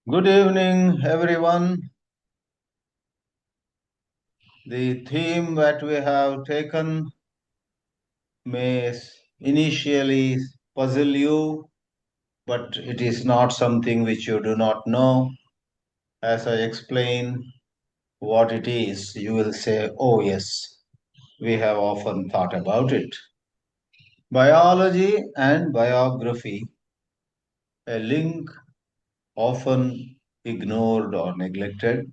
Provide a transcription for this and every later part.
Good evening, everyone. The theme that we have taken may initially puzzle you, but it is not something which you do not know. As I explain what it is, you will say, oh, yes, we have often thought about it. Biology and biography, a link often ignored or neglected.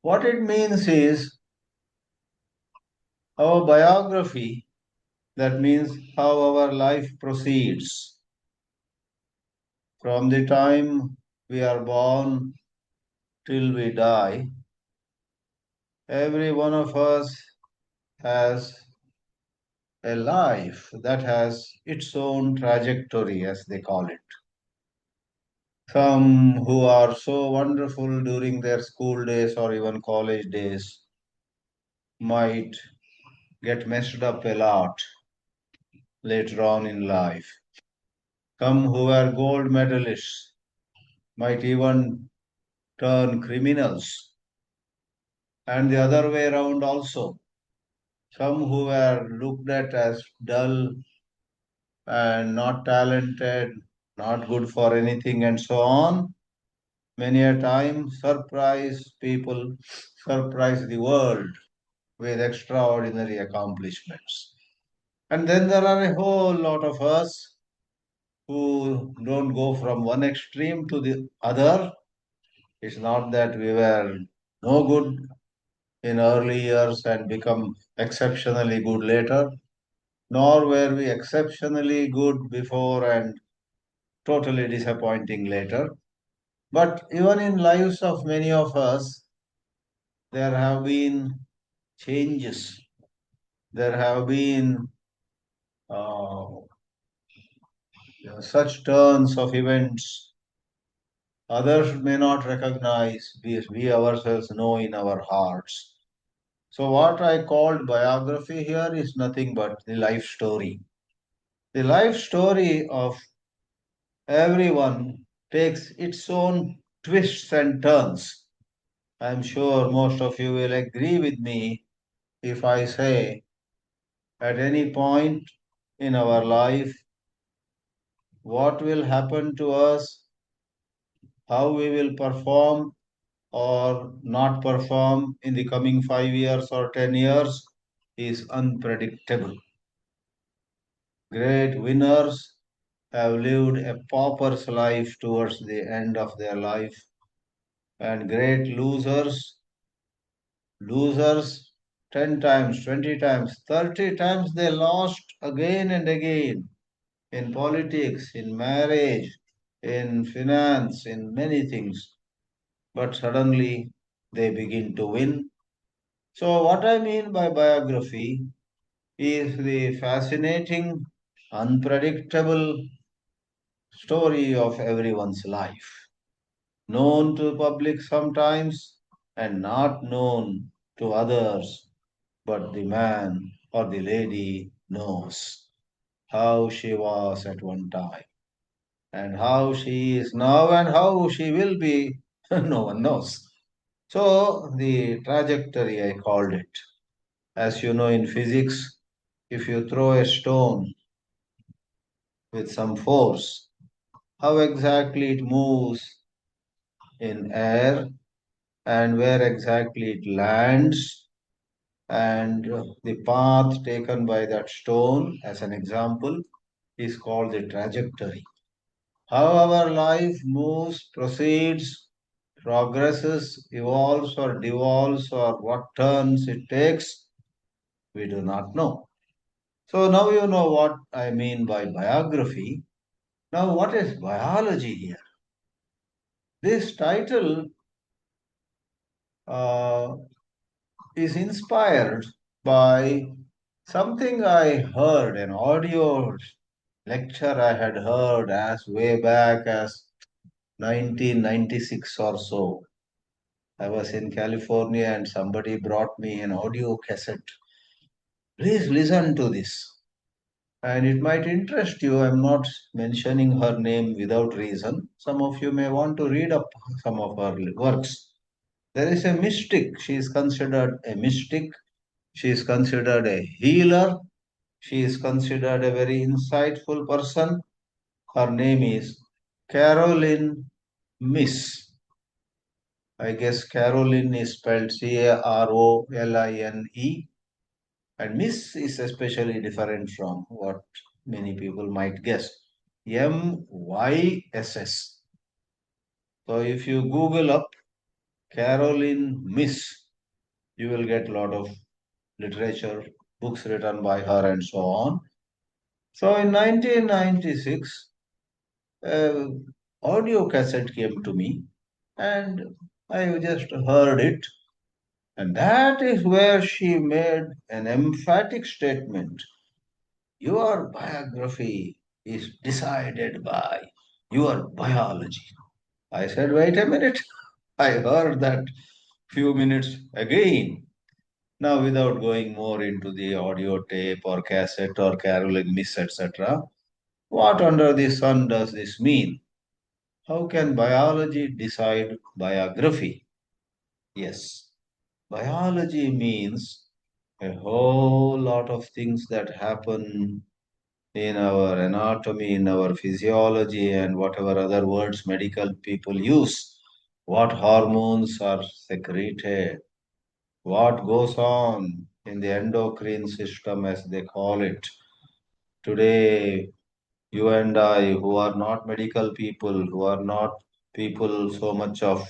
What it means is our biography. That means how our life proceeds from the time we are born till we die. Every one of us has a life that has its own trajectory, as they call it. Some who are so wonderful during their school days or even college days might get messed up a lot later on in life. Some who are gold medalists might even turn criminals, and the other way around also. Some who were looked at as dull and not talented, not good for anything, and so on, many a time surprise people, surprise the world with extraordinary accomplishments. And then there are a whole lot of us who don't go from one extreme to the other. It's not that we were no good in early years and become exceptionally good later, nor were we exceptionally good before and totally disappointing later. But even in lives of many of us, there have been changes. There have been uh, such turns of events others may not recognize, we ourselves know in our hearts. So, what I called biography here is nothing but the life story. The life story of everyone takes its own twists and turns. I'm sure most of you will agree with me if I say at any point in our life, what will happen to us, how we will perform or not perform in the coming 5 years or 10 years is unpredictable. Great winners have lived a pauper's life towards the end of their life, and great losers 10 times, 20 times, 30 times they lost again and again in politics, in marriage, in finance, in many things. But suddenly they begin to win. So, what I mean by biography is the fascinating, unpredictable story of everyone's life, known to the public sometimes and not known to others, but the man or the lady knows how she was at one time and how she is now and how she will be, no one knows. So, the trajectory, I called it. As you know, in physics, if you throw a stone with some force, how exactly it moves in air and where exactly it lands and the path taken by that stone, as an example, is called the trajectory. How our life moves, proceeds, progresses, evolves or devolves, or what turns it takes, we do not know. So now you know what I mean by biography. Now, what is biology here? This title uh, is inspired by something I heard, an audio lecture I had heard as way back as 1996 or so. I was in California and somebody brought me an audio cassette. Please listen to this. And it might interest you. I'm not mentioning her name without reason. Some of you may want to read up some of her works. There is a mystic. She is considered a mystic. She is considered a healer. She is considered a very insightful person. Her name is Caroline Miss. I guess Caroline is spelled Caroline, and Miss is especially different from what many people might guess. Myss. So if you Google up Caroline Miss, you will get a lot of literature, books written by her, and so on. So in 1996, audio cassette came to me, and I just heard it. And that is where she made an emphatic statement. Your biography is decided by your biology. I said, wait a minute. I heard that few minutes again. Now, without going more into the audio tape or cassette or Caroline Miss, etc., what under the sun does this mean? How can biology decide biography? Yes, biology means a whole lot of things that happen in our anatomy, in our physiology, and whatever other words medical people use. What hormones are secreted, what goes on in the endocrine system, as they call it. Today, you and I, who are not medical people, who are not people so much of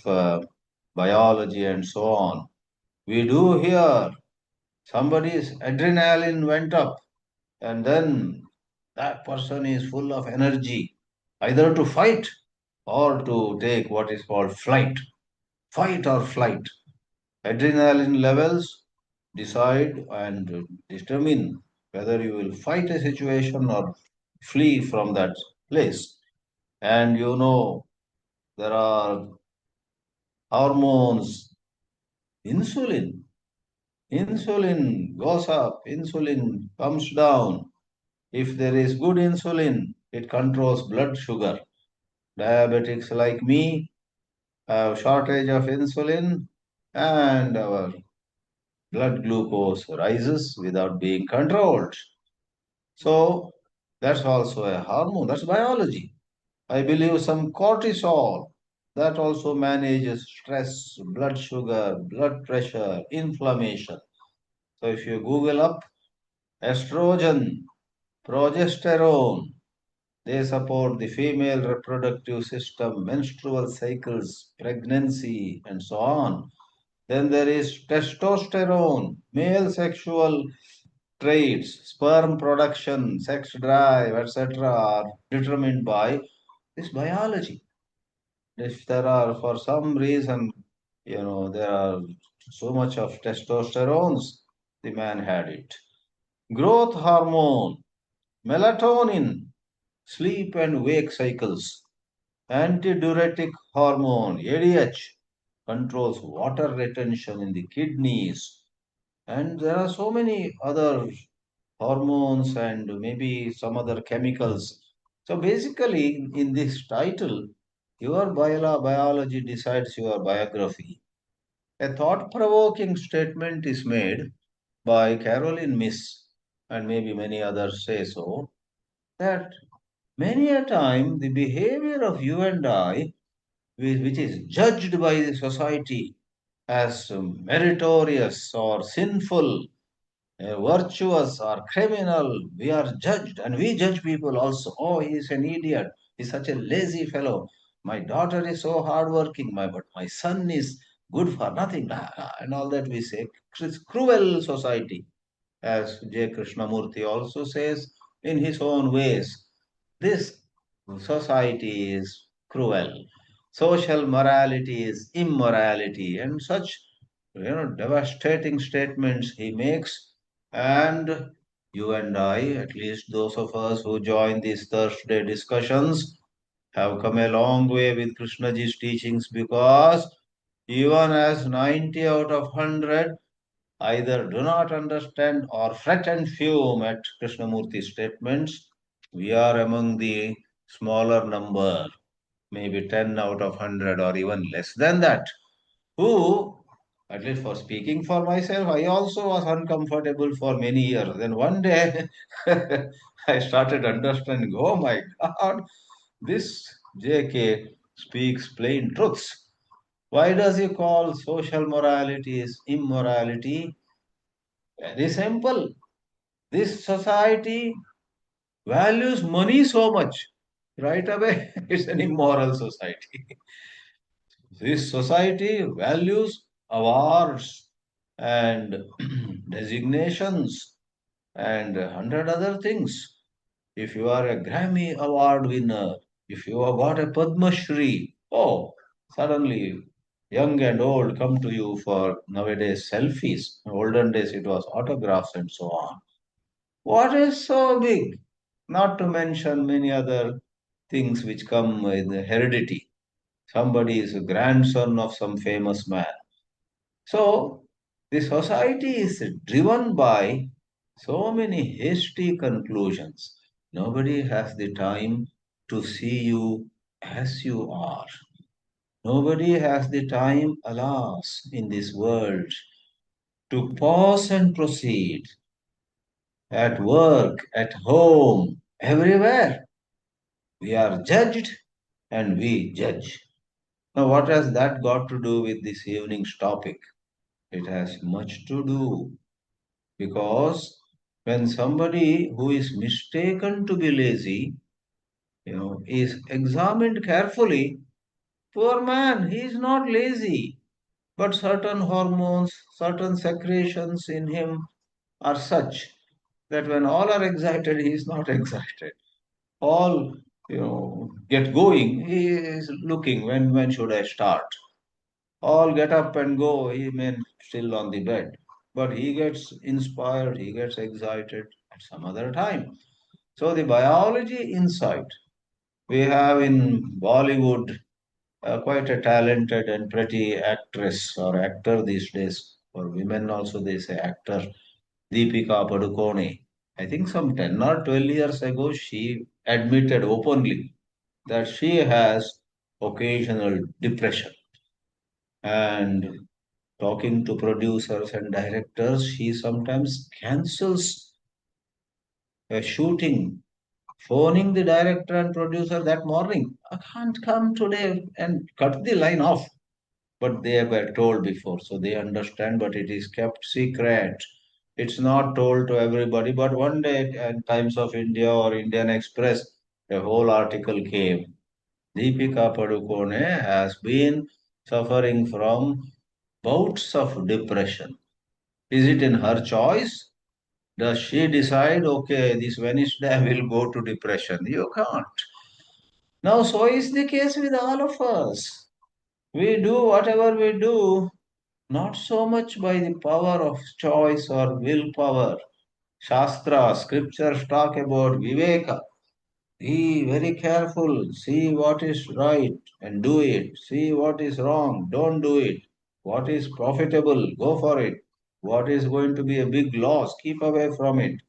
biology and so on, we do hear somebody's adrenaline went up, and then that person is full of energy, either to fight or to take what is called flight, fight or flight. Adrenaline levels decide and determine whether you will fight a situation or flee from that place. And you know, there are hormones, insulin. Insulin goes up, insulin comes down. If there is good insulin, it controls blood sugar. Diabetics like me have shortage of insulin, and our blood glucose rises without being controlled. So that's also a hormone, that's biology. I believe some cortisol that also manages stress, blood sugar, blood pressure, inflammation. So if you Google up estrogen, progesterone, they support the female reproductive system, menstrual cycles, pregnancy, and so on. Then there is testosterone, male sexual traits, sperm production, sex drive, etc., are determined by this biology. If there are, for some reason, there are so much of testosterones, the man had it. Growth hormone, melatonin, sleep and wake cycles, antidiuretic hormone, ADH, controls water retention in the kidneys. And there are so many other hormones and maybe some other chemicals. So basically, in this title, your biology decides your biography. A thought provoking statement is made by Caroline Miss, and maybe many others say so, that many a time the behavior of you and I, which is judged by the society as meritorious or sinful, virtuous or criminal, we are judged, and we judge people also. Oh, he is an idiot. He's such a lazy fellow. My daughter is so hardworking, but my son is good for nothing, and all that we say. It's cruel society, as J. Krishnamurti also says in his own ways. This society is cruel. Social morality is immorality, and such devastating statements he makes. And you and I, at least those of us who join these Thursday discussions, have come a long way with Krishnaji's teachings, because even as 90 out of 100 either do not understand or fret and fume at Krishnamurti's statements. We are among the smaller number, maybe 10 out of 100 or even less than that, who, at least for speaking for myself, I also was uncomfortable for many years. Then one day I started understanding, oh my God, this JK speaks plain truths. Why does he call social morality is immorality? Very simple. This society values money so much. Right away, it's an immoral society. This society values awards and designations and 100 other things. If you are a Grammy Award winner, if you have got a Padma Shri, oh, suddenly young and old come to you for nowadays selfies. In olden days it was autographs and so on. What is so big? Not to mention many other things which come with heredity. Somebody is a grandson of some famous man. So the society is driven by so many hasty conclusions. Nobody has the time to see you as you are. Nobody has the time, alas, in this world to pause and proceed at work, at home, everywhere. We are judged and we judge. Now, what has that got to do with this evening's topic? It has much to do because when somebody who is mistaken to be lazy, is examined carefully, poor man, he is not lazy, but certain hormones, certain secretions in him are such that when all are excited, he is not excited. All get going, he is looking when should I start. All get up and go, he may still on the bed. But he gets inspired, he gets excited at some other time. So the biology insight we have in Bollywood, quite a talented and pretty actress or actor these days. For women also they say actor, Deepika Padukone. I think some 10 or 12 years ago she admitted openly that she has occasional depression. And talking to producers and directors, she sometimes cancels a shooting, phoning the director and producer that morning. I can't come today and cut the line off. But they were told before, so they understand, but it is kept secret. It's not told to everybody. But one day, in Times of India or Indian Express, a whole article came. Deepika Padukone has been suffering from bouts of depression. Is it in her choice? Does she decide, okay, this Wednesday I will go to depression? You can't. Now, so is the case with all of us. We do whatever we do, not so much by the power of choice or willpower. Shastra, scriptures talk about Viveka. Be very careful. See what is right and do it. See what is wrong. Don't do it. What is profitable, go for it. What is going to be a big loss, keep away from it.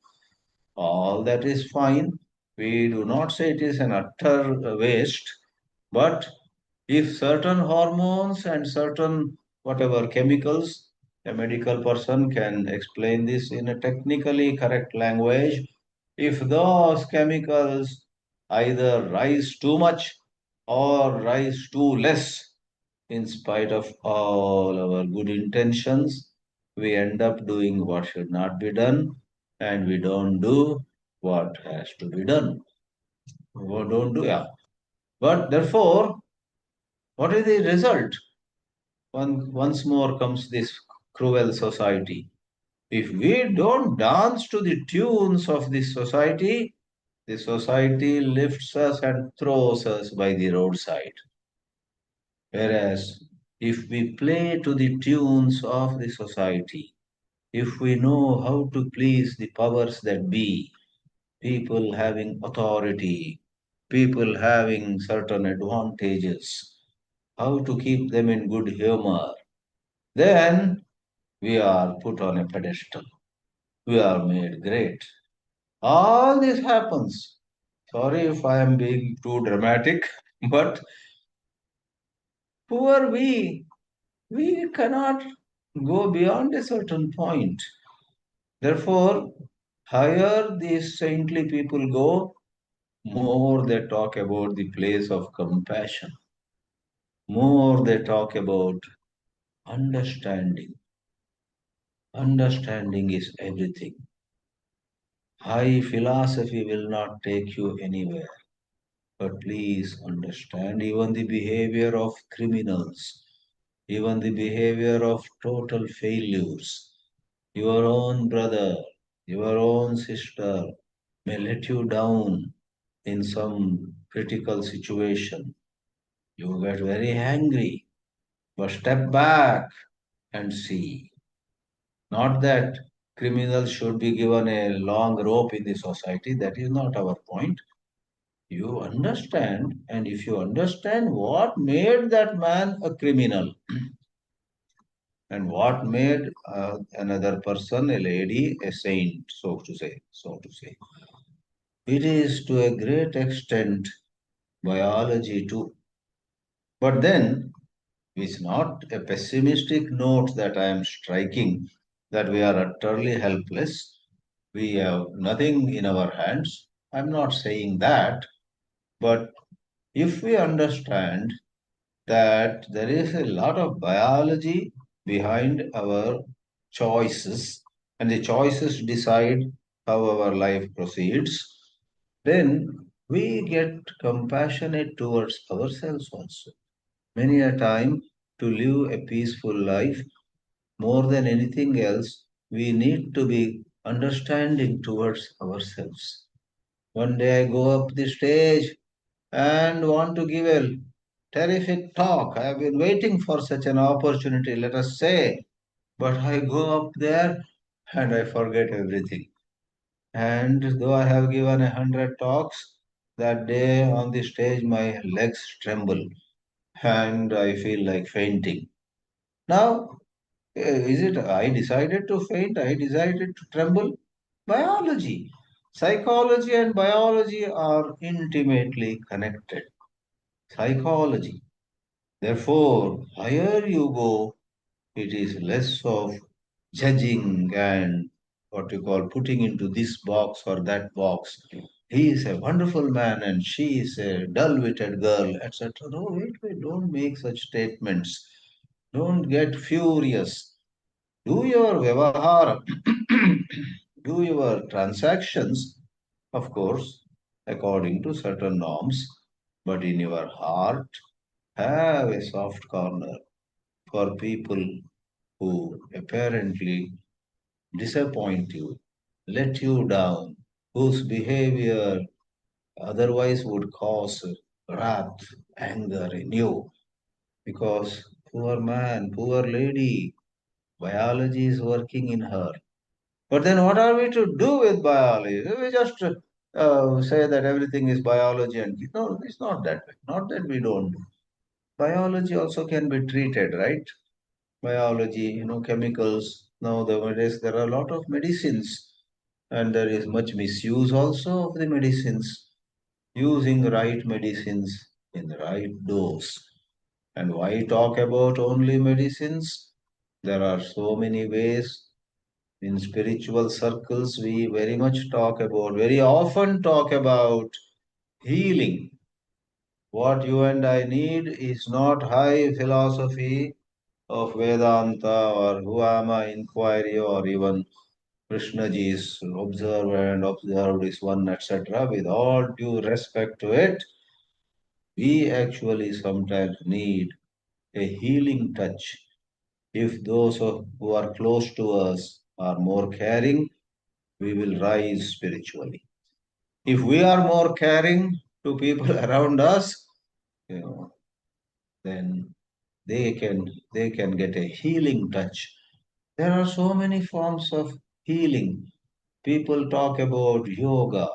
All that is fine. We do not say it is an utter waste, but if certain hormones and certain whatever chemicals, a medical person can explain this in a technically correct language. If those chemicals either rise too much or rise too less, in spite of all our good intentions, we end up doing what should not be done and we don't do what has to be done. We don't do, yeah. But therefore, what is the result? Once more comes this cruel society. If we don't dance to the tunes of this society, the society lifts us and throws us by the roadside. Whereas if we play to the tunes of the society, if we know how to please the powers that be, people having authority, people having certain advantages, how to keep them in good humor, then We are put on a pedestal. We are made great. All this happens. Sorry if I am being too dramatic, but poor we cannot go beyond a certain point. Therefore, higher these saintly people go, more they talk about the place of compassion, more they talk about understanding. Understanding is everything. High philosophy will not take you anywhere. But please understand even the behavior of criminals, even the behavior of total failures. Your own brother, your own sister may let you down in some critical situation. You get very angry, but step back and see. Not that criminals should be given a long rope in the society, that is not our point. You understand, and if you understand what made that man a criminal and what made another person, a lady, a saint, so to say, it is to a great extent biology too. But then it's not a pessimistic note that I am striking that we are utterly helpless. We have nothing in our hands. I'm not saying that, but if we understand that there is a lot of biology behind our choices, and the choices decide how our life proceeds, then we get compassionate towards ourselves also. Many a time, to live a peaceful life, more than anything else, we need to be understanding towards ourselves. One day I go up the stage and want to give a terrific talk. I have been waiting for such an opportunity, let us say. But I go up there and I forget everything. And though I have given 100 talks, that day on the stage my legs tremble and I feel like fainting. Now, is it I decided to faint? I decided to tremble? Biology. Psychology and biology are intimately connected. Psychology. Therefore, higher you go, it is less of judging and what you call putting into this box or that box. He is a wonderful man and she is a dull-witted girl, etc. No, wait, don't make such statements. Don't get furious. Do your vyavahara, do your transactions, of course, according to certain norms, but in your heart, have a soft corner for people who apparently disappoint you, let you down, whose behavior otherwise would cause wrath, anger in you. Because poor man, poor lady, biology is working in her. But then what are we to do with biology? We just say that everything is biology and no, it's not that way. Not that we don't do. Biology also can be treated, right? Biology, chemicals. Nowadays, there are a lot of medicines, and there is much misuse also of the medicines. Using right medicines in the right dose. And why talk about only medicines? There are so many ways. In spiritual circles, we very often talk about healing. What you and I need is not high philosophy of Vedanta or Huama inquiry or even Krishnaji's observe and observed is one, etc. With all due respect to it, we actually sometimes need a healing touch. If those who are close to us are more caring, we will rise spiritually. If we are more caring to people around us, you know, then they can get a healing touch. There are so many forms of healing. People talk about yoga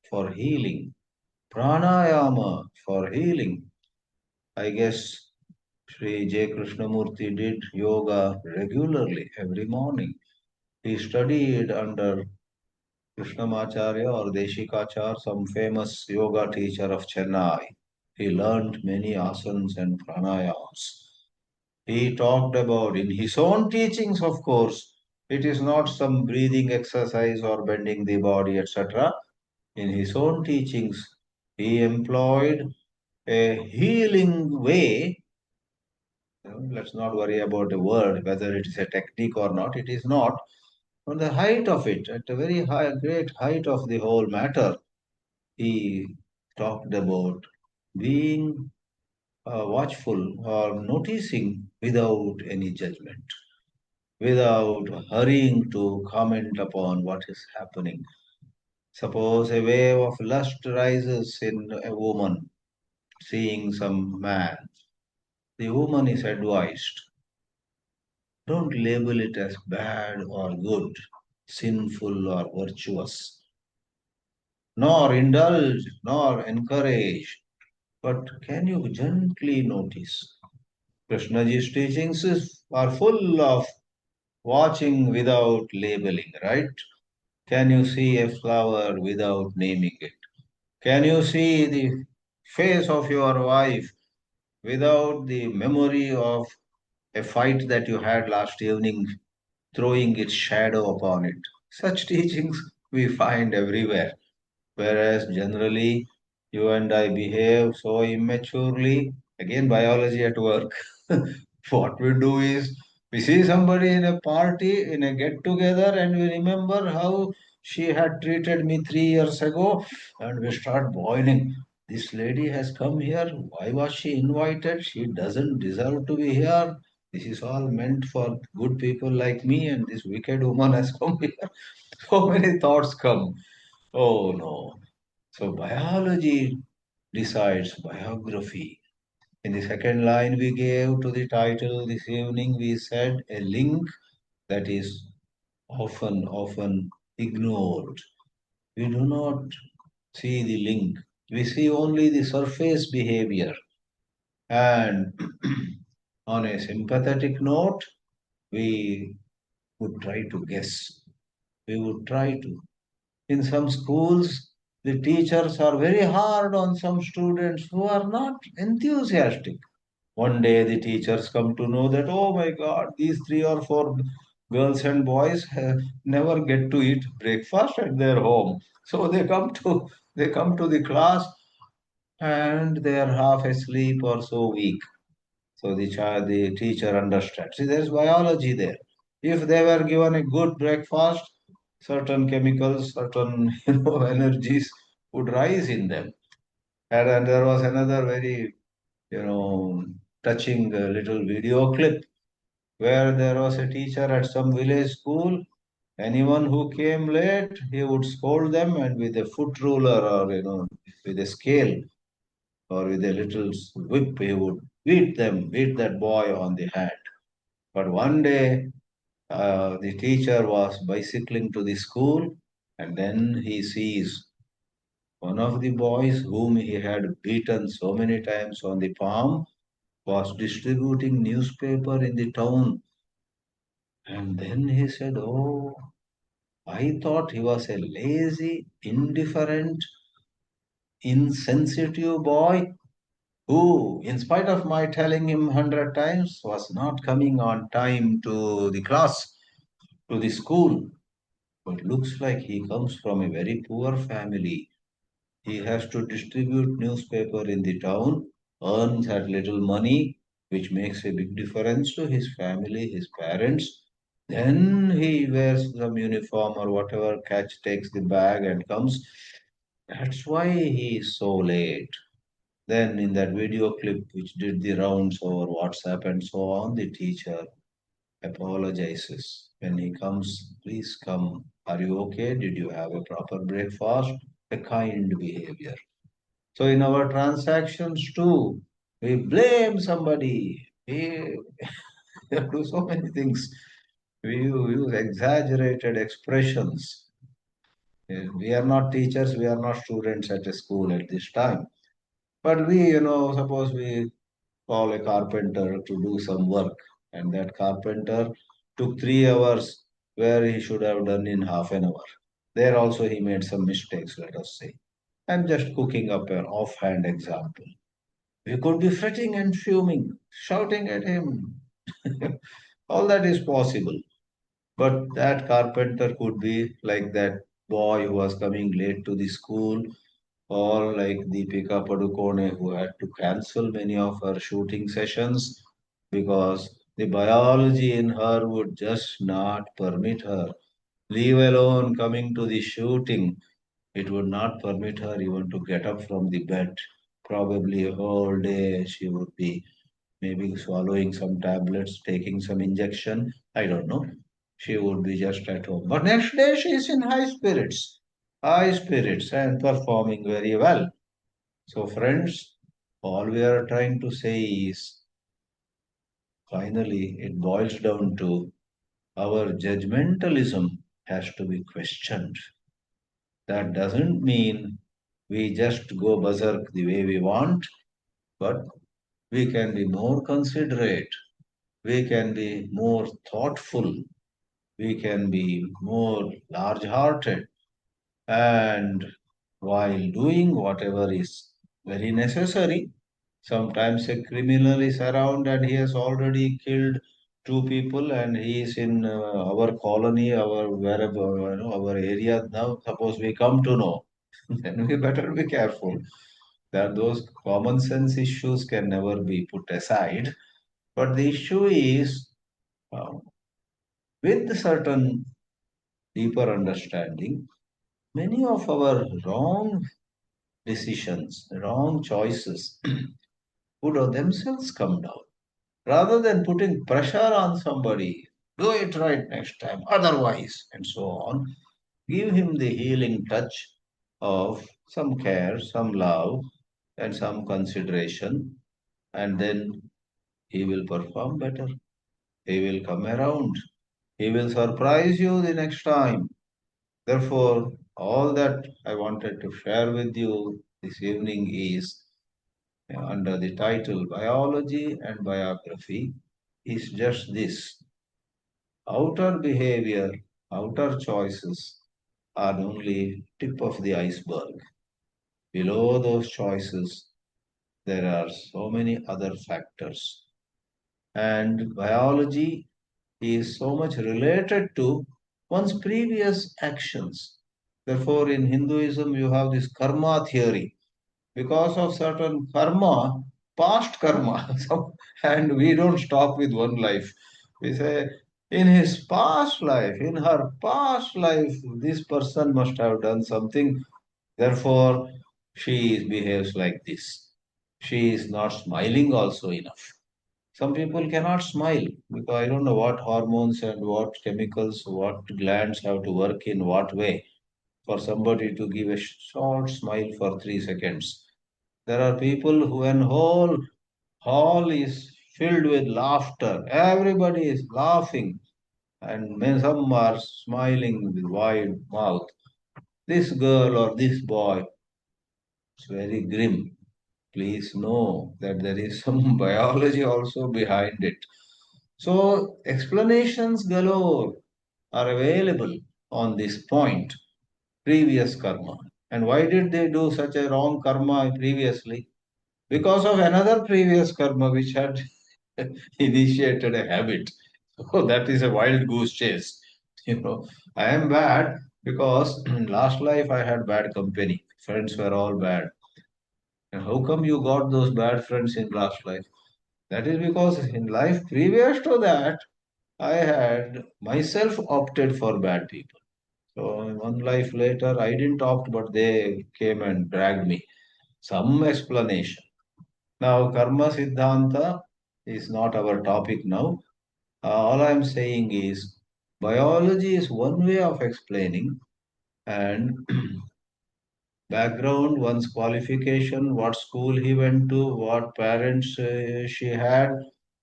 for healing, pranayama for healing. I guess Sri J. Krishnamurti did yoga regularly every morning. He studied under Krishnamacharya or Deshikachar, some famous yoga teacher of Chennai. He learned many asanas and pranayams. He talked about, in his own teachings, of course, it is not some breathing exercise or bending the body, etc. In his own teachings, he employed a healing way. Let's not worry about the word, whether it is a technique or not. It is not. On the height of it, at a very high, great height of the whole matter, he talked about being watchful or noticing without any judgment, without hurrying to comment upon what is happening. Suppose a wave of lust rises in a woman seeing some man. The woman is advised, don't label it as bad or good, sinful or virtuous, nor indulge, nor encourage, but can you gently notice? Krishnaji's are full of watching without labeling, right? Can you see a flower without naming it? Can you see the face of your wife without the memory of a fight that you had last evening, throwing its shadow upon it? Such teachings we find everywhere. Whereas generally you and I behave so immaturely, again, biology at work. What we do is we see somebody in a party, in a get together, and we remember how she had treated me 3 years ago, and we start boiling. This lady has come here. Why was she invited? She doesn't deserve to be here. This is all meant for good people like me, and this wicked woman has come here. So many thoughts come. Oh no. So biology decides biography. In the second line we gave to the title this evening, we said a link that is often ignored. We do not see the link. We see only the surface behavior. And on a sympathetic note, we would try to guess. We would try to. In some schools, the teachers are very hard on some students who are not enthusiastic. One day the teachers come to know that, oh my God, these 3 or 4 girls and boys never get to eat breakfast at their home. So they come to the class and they are half asleep or so weak. So the teacher understands. See, there's biology there. If they were given a good breakfast, certain chemicals, certain energies would rise in them. And there was another very you know touching little video clip where there was a teacher at some village school. Anyone who came late, he would scold them, and with a foot ruler or with a scale or with a little whip, he would beat that boy on the hand. But one day, the teacher was bicycling to the school, and then he sees one of the boys whom he had beaten so many times on the palm was distributing newspaper in the town. And then he said, oh, I thought he was a lazy, indifferent, insensitive boy who, in spite of my telling him 100 times, was not coming on time to the class, to the school. But looks like he comes from a very poor family. He has to distribute newspaper in the town, earns that little money, which makes a big difference to his family, his parents. Then he wears some uniform or whatever, catch takes the bag and comes. That's why he is so late. Then in that video clip which did the rounds over WhatsApp and so on, the teacher apologizes. When he comes, please come. Are you okay? Did you have a proper breakfast? A kind behavior. So in our transactions too, we blame somebody. We do so many things. We use exaggerated expressions. We are not teachers, we are not students at a school at this time. But we, suppose we call a carpenter to do some work, and that carpenter took 3 hours where he should have done in half an hour. There also he made some mistakes, let us say. I'm just cooking up an offhand example. We could be fretting and fuming, shouting at him. All that is possible. But that carpenter could be like that boy who was coming late to the school, or like Deepika Padukone who had to cancel many of her shooting sessions because the biology in her would just not permit her. Leave alone coming to the shooting, it would not permit her even to get up from the bed. Probably a whole day she would be maybe swallowing some tablets, taking some injection. I don't know. She would be just at home. But next day she is in high spirits and performing very well. So, friends, all we are trying to say is finally it boils down to our judgmentalism has to be questioned. That doesn't mean we just go berserk the way we want, but we can be more considerate, we can be more thoughtful, we can be more large hearted, and while doing whatever is very necessary, sometimes a criminal is around and he has already killed two people and he is in our colony, our wherever, our area now. Suppose we come to know, then we better be careful that those common sense issues can never be put aside. But the issue is uh, with certain deeper understanding, many of our wrong decisions, wrong choices would of themselves come down. Rather than putting pressure on somebody, do it right next time, otherwise, and so on, give him the healing touch of some care, some love, and some consideration, and then he will perform better. He will come around. He will surprise you the next time. Therefore, all that I wanted to share with you this evening is under the title Biology and Biography is just this. Outer behavior, outer choices are only tip of the iceberg. Below those choices, there are so many other factors. And biology is so much related to one's previous actions. Therefore, in Hinduism, you have this karma theory. Because of certain karma, past karma, and we don't stop with one life. We say, in his past life, in her past life, this person must have done something. Therefore, she behaves like this. She is not smiling also enough. Some people cannot smile because I don't know what hormones and what chemicals, what glands have to work in what way for somebody to give a short smile for 3 seconds. There are people who an whole hall is filled with laughter. Everybody is laughing, and some are smiling with wide mouth. This girl or this boy is very grim. Please know that there is some biology also behind it. So explanations galore are available on this point, previous karma. And why did they do such a wrong karma previously? Because of another previous karma which had initiated a habit. So that is a wild goose chase. I am bad because in last life I had bad company. Friends were all bad. And how come you got those bad friends in last life? That is because in life previous to that, I had myself opted for bad people. So in one life later, I didn't opt, but they came and dragged me. Some explanation. Now, Karma Siddhanta is not our topic now. All I'm saying is biology is one way of explaining, and background, one's qualification, what school he went to, what parents she had,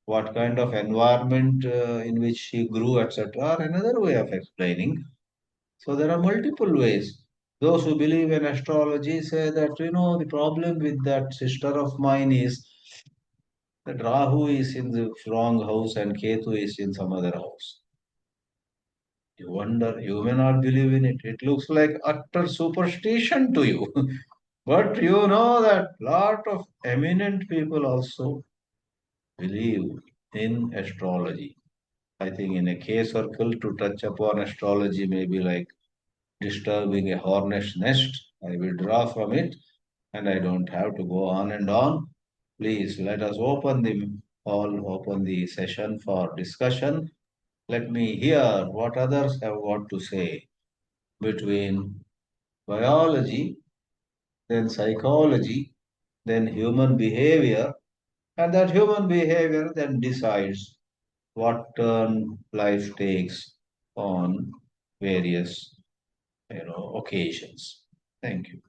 what kind of environment in which she grew, etc., are another way of explaining. So there are multiple ways. Those who believe in astrology say that, the problem with that sister of mine is that Rahu is in the wrong house and Ketu is in some other house. You wonder, you may not believe in it. It looks like utter superstition to you. But you know that lot of eminent people also believe in astrology. I think in a K circle to touch upon astrology may be like disturbing a hornet's nest. I withdraw from it and I don't have to go on and on. Please let us open the session for discussion. Let me hear what others have got to say between biology, then psychology, then human behavior, and that human behavior then decides what turn life takes on various occasions. Thank you.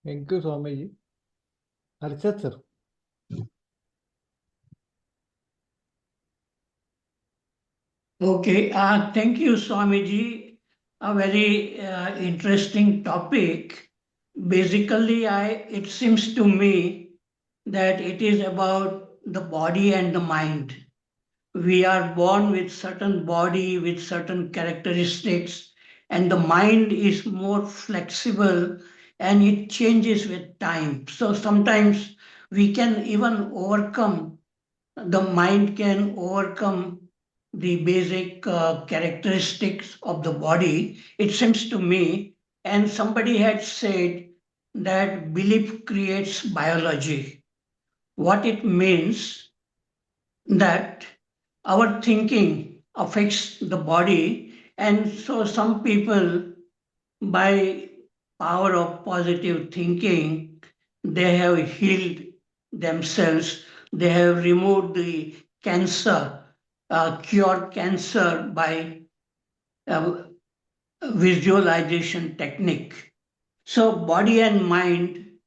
Thank you, Swamiji. Harshad sir. Okay, thank you, Swamiji. A very interesting topic. Basically, it seems to me that it is about the body and the mind. We are born with certain body, with certain characteristics, and the mind is more flexible and it changes with time. So sometimes we can even overcome, the mind can overcome the basic characteristics of the body, it seems to me. And somebody had said that belief creates biology. What it means that our thinking affects the body, and so some people, by power of positive thinking, they have healed themselves. They have removed the cancer, cured cancer by uh, visualization technique. So body and mind,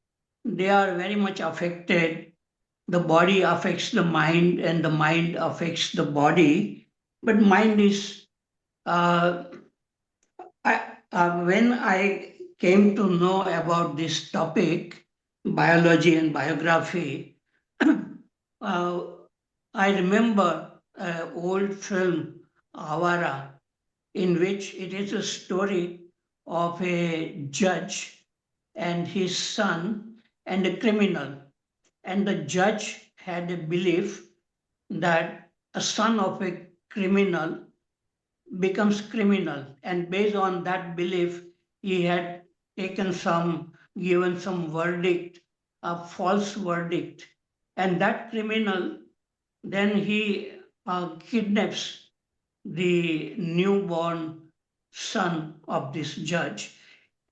they are very much affected. The body affects the mind and the mind affects the body. But mind is, when I came to know about this topic, biology and biography, uh, I remember an old film, Avara, in which it is a story of a judge and his son and a criminal. And the judge had a belief that a son of a criminal becomes criminal. And based on that belief, he had given some verdict, a false verdict. And that criminal, then he kidnaps the newborn son of this judge,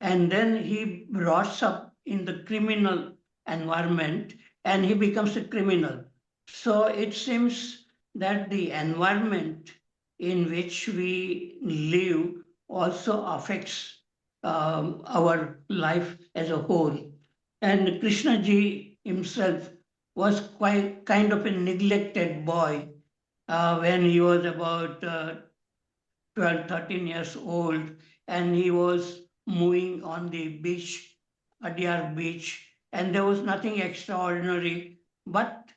and then he rots up in the criminal environment and he becomes a criminal. So it seems that the environment in which we live also affects our life as a whole. And Krishna ji himself was quite kind of a neglected boy when he was about 12, 13 years old, and he was moving on the beach, Adyar beach, and there was nothing extraordinary. But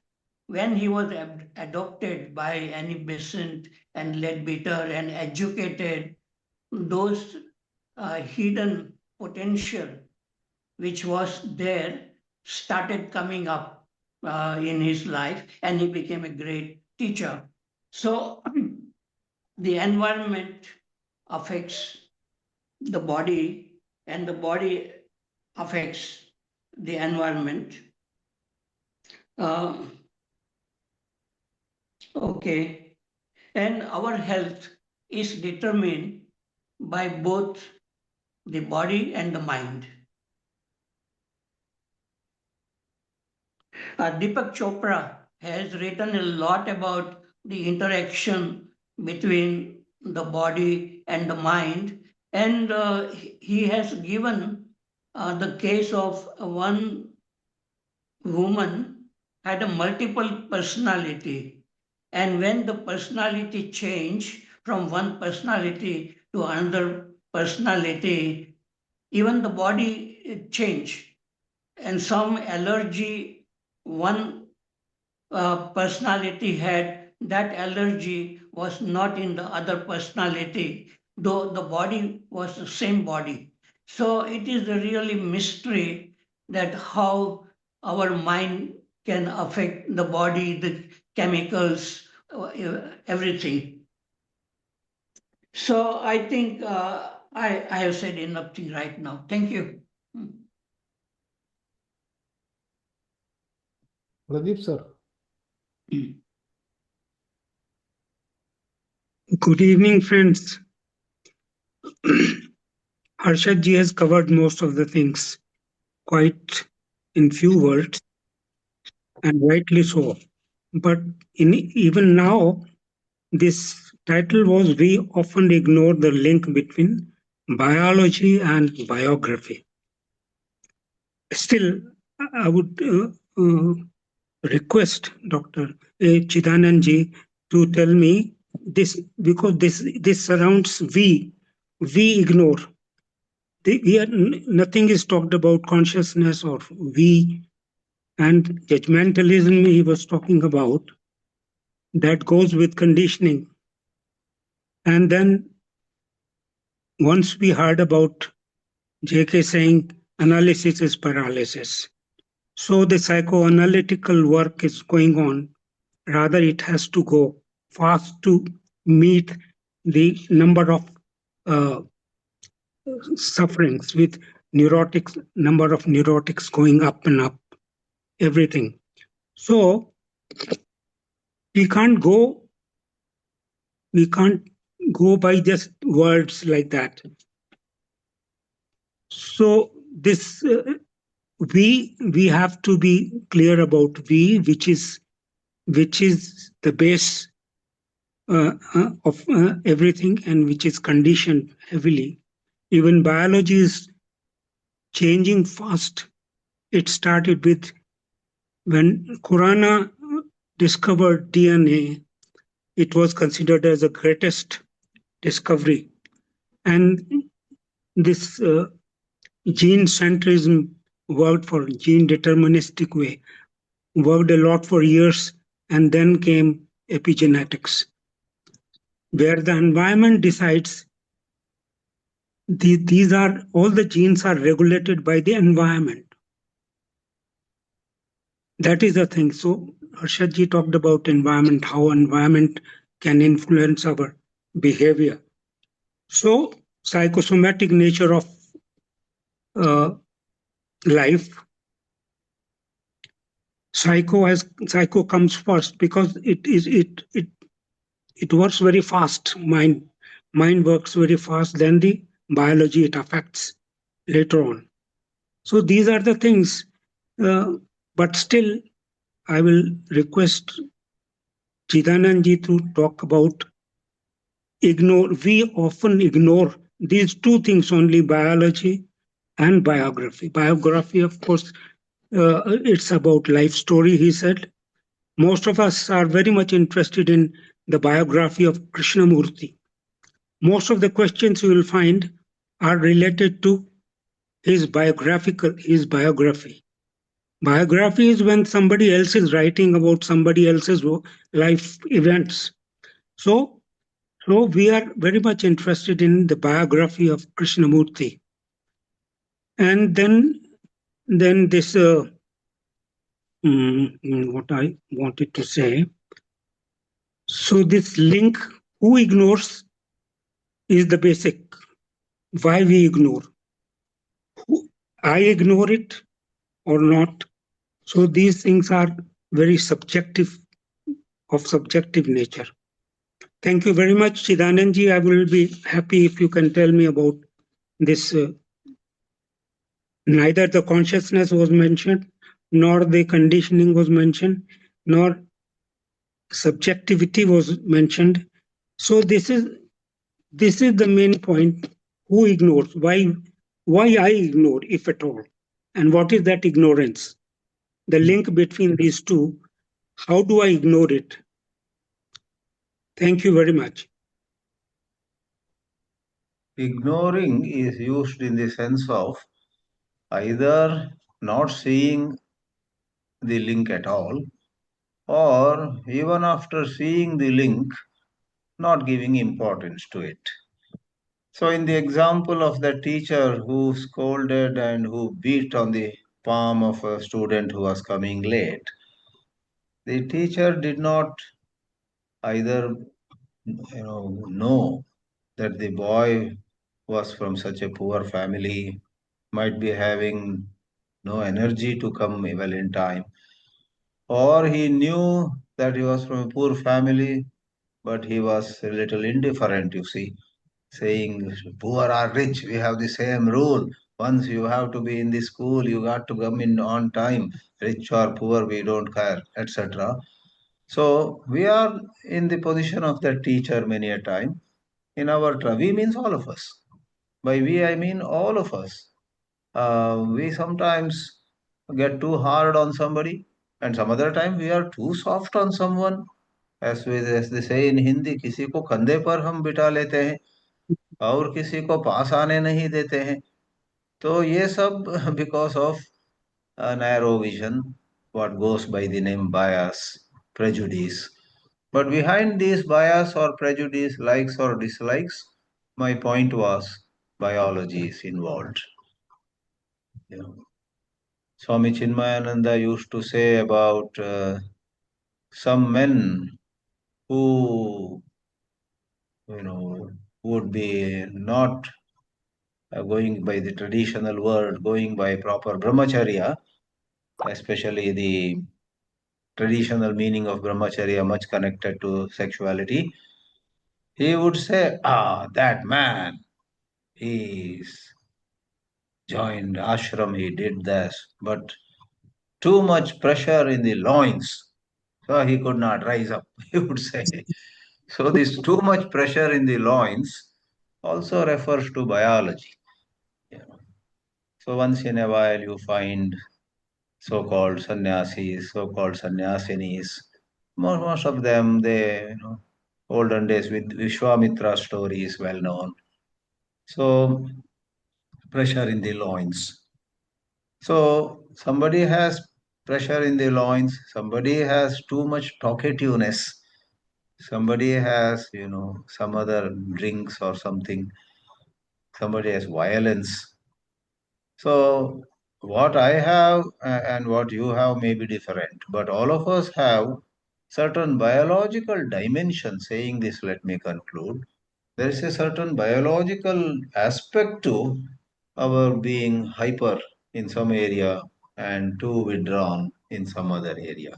when he was adopted by Annie Besant and Leadbeater and educated, those hidden potential which was there started coming up in his life, and he became a great teacher. So the environment affects the body, and the body affects the environment. Okay, and our health is determined by both the body and the mind. Deepak Chopra has written a lot about the interaction between the body and the mind, and he has given the case of one woman had a multiple personality, and when the personality changed from one personality to another personality, even the body changed, and some allergy one personality had, that allergy was not in the other personality, though the body was the same body. So it is a really mystery that how our mind can affect the body, the chemicals, everything. So I think I have said enough thing right now. Thank you. Pradeep sir. Good evening, friends. Harshad ji has covered most of the things quite in few words, and rightly so. But even now, this title was we often ignore the link between biology and biography. Still, I would request Dr. Chidanandji to tell me this, because this surrounds we ignore. Nothing is talked about consciousness or we, and judgmentalism he was talking about, that goes with conditioning. And then once we heard about JK saying analysis is paralysis. So the psychoanalytical work is going on. Rather, it has to go fast to meet the number of sufferings, with number of neurotics going up and up, everything. So we can't go by just words like that. So this we have to be clear about we, which is the base of everything, and which is conditioned heavily. Even biology is changing fast. It started with when Khurana discovered DNA. It was considered as the greatest discovery, and this gene centrism worked for gene deterministic way, worked a lot for years, and then came epigenetics, where the environment decides. These are all the genes are regulated by the environment. That is the thing. So Harshad ji talked about environment, how environment can influence our behavior. So psychosomatic nature of life, psycho comes first, because it works very fast. Mind works very fast. Then the biology it affects later on. So these are the things. But still, I will request Chidanandji to talk about we often ignore these two things only, biology and biography. Biography, of course, it's about life story, he said. Most of us are very much interested in the biography of Krishnamurti. Most of the questions you will find are related to his biography. Biography is when somebody else is writing about somebody else's life events. So we are very much interested in the biography of Krishnamurti. And then this, what I wanted to say. So this link, who ignores, is the basic. Why we ignore. I ignore it or not. So these things are very subjective nature. Thank you very much, Chidanandji. I will be happy if you can tell me about this. Neither the consciousness was mentioned, nor the conditioning was mentioned, nor subjectivity was mentioned. So this is the main point. Who ignores? Why I ignore, if at all? And what is that ignorance? The link between these two, how do I ignore it? Thank you very much. Ignoring is used in the sense of either not seeing the link at all, or even after seeing the link, not giving importance to it. So, in the example of the teacher who scolded and who beat on the palm of a student who was coming late, the teacher did not either know that the boy was from such a poor family, might be having no energy to come well in time, or he knew that he was from a poor family, but he was a little indifferent, you see, saying, poor or rich, we have the same rule. Once you have to be in the school, you got to come in on time. Rich or poor, we don't care, etc. So we are in the position of the teacher many a time. In our we means all of us. By we, I mean all of us. We sometimes get too hard on somebody, and some other time we are too soft on someone. As they say in Hindi, किसी को कंधे पर हम बिठा लेते हैं और किसी को पास आने नहीं देते हैं. तो ये सब because of a narrow vision, what goes by the name bias, prejudice. But behind these bias or prejudice, likes or dislikes, my point was biology is involved. You know, Swami Chinmayananda used to say about some men who, would be not going by the traditional word, going by proper brahmacharya, especially the traditional meaning of brahmacharya, much connected to sexuality. He would say, that man, he's joined ashram, he did this, but too much pressure in the loins, so he could not rise up, he would say. So this too much pressure in the loins also refers to biology. You know. So once in a while you find so-called sannyasis, so-called sannyasinis. Most of them, olden days with Vishwamitra story is well known. So pressure in the loins. So somebody has pressure in the loins, somebody has too much talkativeness, somebody has, some other drinks or something, somebody has violence. So what I have and what you have may be different, but all of us have certain biological dimension. Saying this, let me conclude. There is a certain biological aspect to our being hyper in some area and too withdrawn in some other area.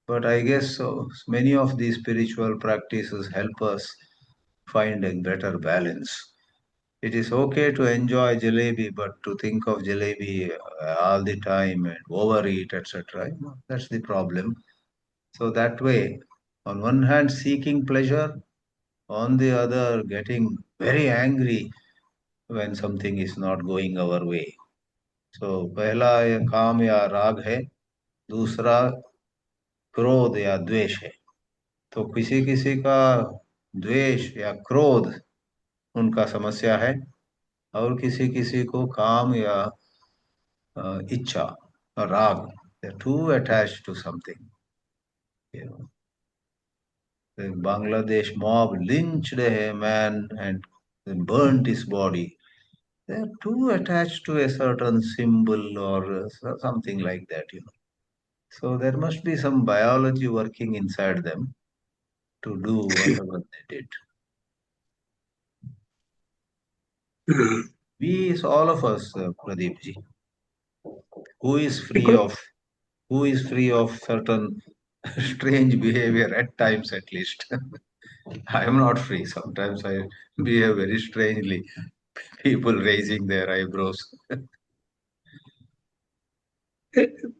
But I guess so, many of these spiritual practices help us find a better balance. It is okay to enjoy jalebi, but to think of jalebi all the time and overeat, etc., that's the problem. So that way, on one hand, seeking pleasure, on the other, getting very angry when something is not going our way. So पहला ये काम या राग है, दूसरा क्रोध या द्वेष है. तो किसी किसी का द्वेष या क्रोध उनका समस्या है और किसी किसी को काम या इच्छा or rag. They're too attached to something. You know, the Bangladesh mob lynched a man and then burnt his body. They're too attached to a certain symbol or something like that. So there must be some biology working inside them to do whatever they did. We is all of us, Pradeep ji. Who is free Because of certain strange behavior at times at least. I am not free. Sometimes I behave very strangely. People raising their eyebrows.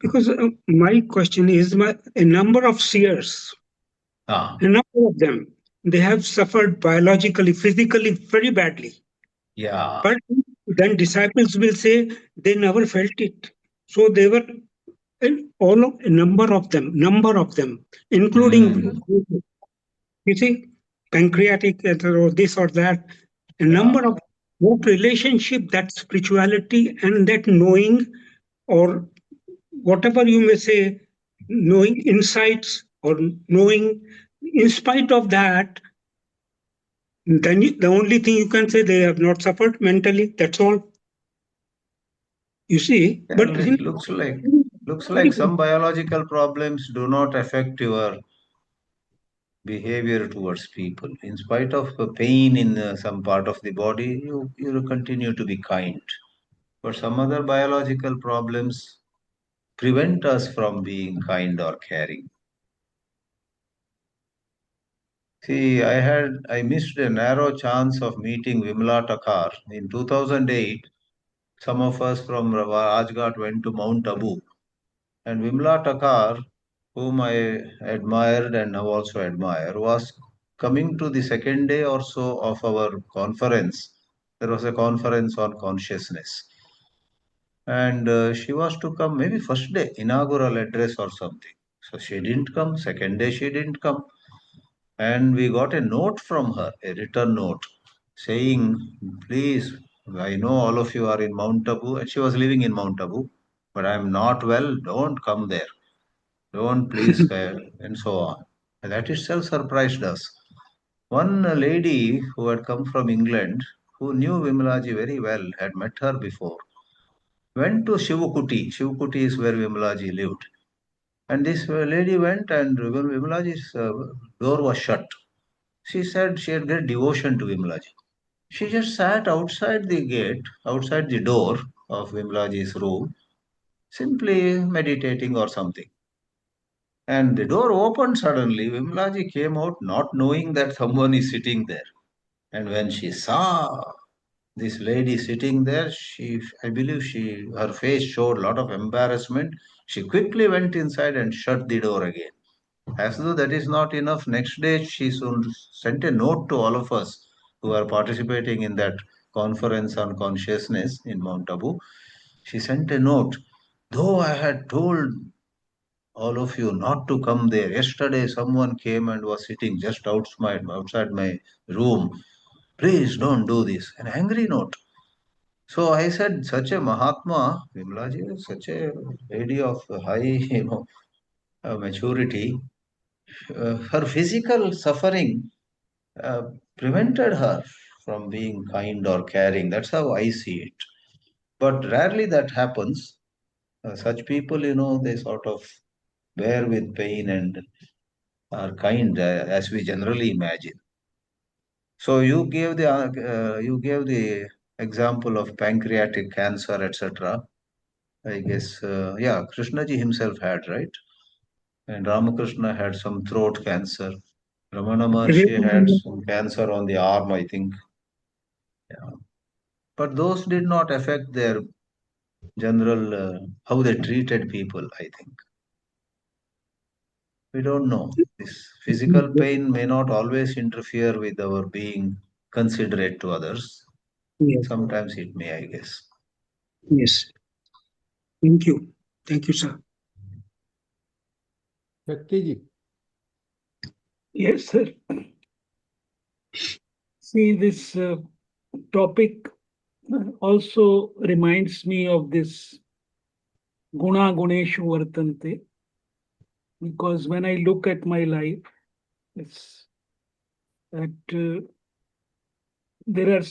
because my question is, a number of seers, Ah, a number of them, they have suffered biologically, physically very badly. yeah. But then disciples will say they never felt it. So they were, and a number of them, including, you see, pancreatic or this or that, a Yeah. number of what relationship that spirituality and that knowing or whatever you may say knowing insights or knowing, in spite of that, then the only thing you can say, they have not suffered mentally. That's all. You see, but Well, it looks like some biological problems do not affect your behavior towards people. In spite of the pain in some part of the body, you continue to be kind. But some other biological problems prevent us from being kind or caring. See, I missed a narrow chance of meeting Vimla Takar. In 2008, some of us from Rajghat went to Mount Abu. And Vimla Takar, whom I admired and now also admire, was coming to the second day or so of our conference. There was a conference on consciousness. And she was to come maybe first day, inaugural address or something. So she didn't come. Second day, she didn't come. And we got a note from her, a written note, saying, please, I know all of you are in Mount Abu. And she was living in Mount Abu, but I'm not well. Don't come there. Don't please, and so on. And that itself surprised us. One lady who had come from England, who knew Vimalaji very well, had met her before, went to Shivakuti. Shivakuti is where Vimalaji lived. And this lady went, and when Vimalaji's door was shut, she said she had great devotion to Vimalaji. She just sat outside the gate, outside the door of Vimalaji's room, simply meditating or something. And the door opened suddenly. Vimlaji came out not knowing that someone is sitting there. And when she saw this lady sitting there, I believe her face showed a lot of embarrassment. She quickly went inside and shut the door again. As though that is not enough, next day she soon sent a note to all of us who are participating in that conference on consciousness in Mount Abu. She sent a note. Though I had told all of you not to come there. Yesterday, someone came and was sitting just outside my room. Please don't do this. An angry note. So I said, such a Mahatma, Vimlaji, such a lady of high, maturity. Her physical suffering uh, prevented her from being kind or caring. That's how I see it. But rarely that happens. Such people, they sort of bear with pain and are kind as we generally imagine. So you gave the example of pancreatic cancer, etc. I guess yeah, Krishnaji himself had, right, and Ramakrishna had some throat cancer. Ramana Maharshi had some cancer on the arm, I think. Yeah. But those did not affect their general how they treated people. I think we don't know. This physical pain may not always interfere with our being considerate to others. Yes, Sometimes it may, I guess. yes. Thank you. Thank you, sir. Shakti ji. Yes, sir. See, this topic also reminds me of this Guna Guneshu Vartante, because when I look at my life, it's that there are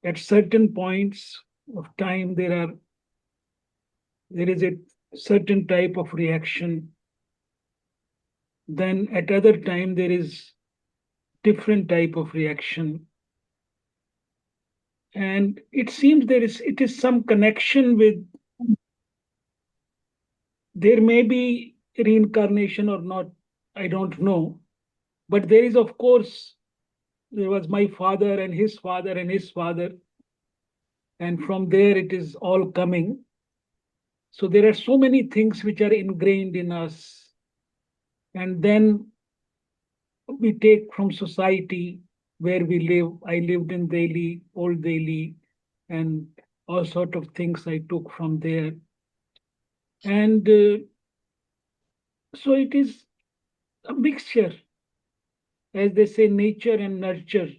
at certain points of time there is a certain type of reaction. Then at other time there is different type of reaction, and it seems it is some connection with, there may be reincarnation or not, I don't know, but there is, of course, there was my father and his father and his father, and from there it is all coming. So there are so many things which are ingrained in us, and then we take from society where we live. I lived in Delhi, old Delhi, and all sort of things I took from there. And so it is a mixture, as they say, nature and nurture.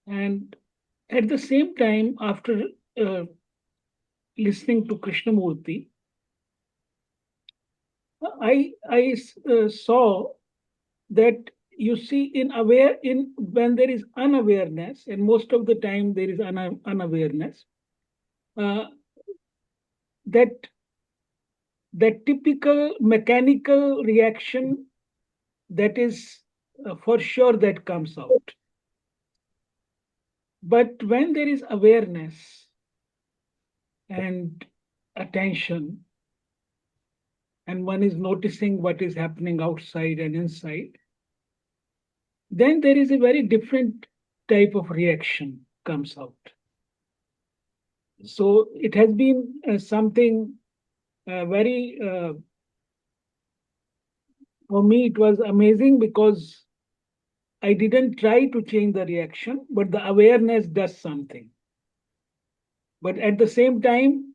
And at the same time, after uh, listening to Krishnamurti, I saw that you see in when there is unawareness, and most of the time there is unawareness, uh, that that typical mechanical reaction, that is for sure that comes out. But when there is awareness and attention, and one is noticing what is happening outside and inside, then there is a very different type of reaction comes out. So it has been something very, for me, it was amazing, because I didn't try to change the reaction, but the awareness does something. But at the same time,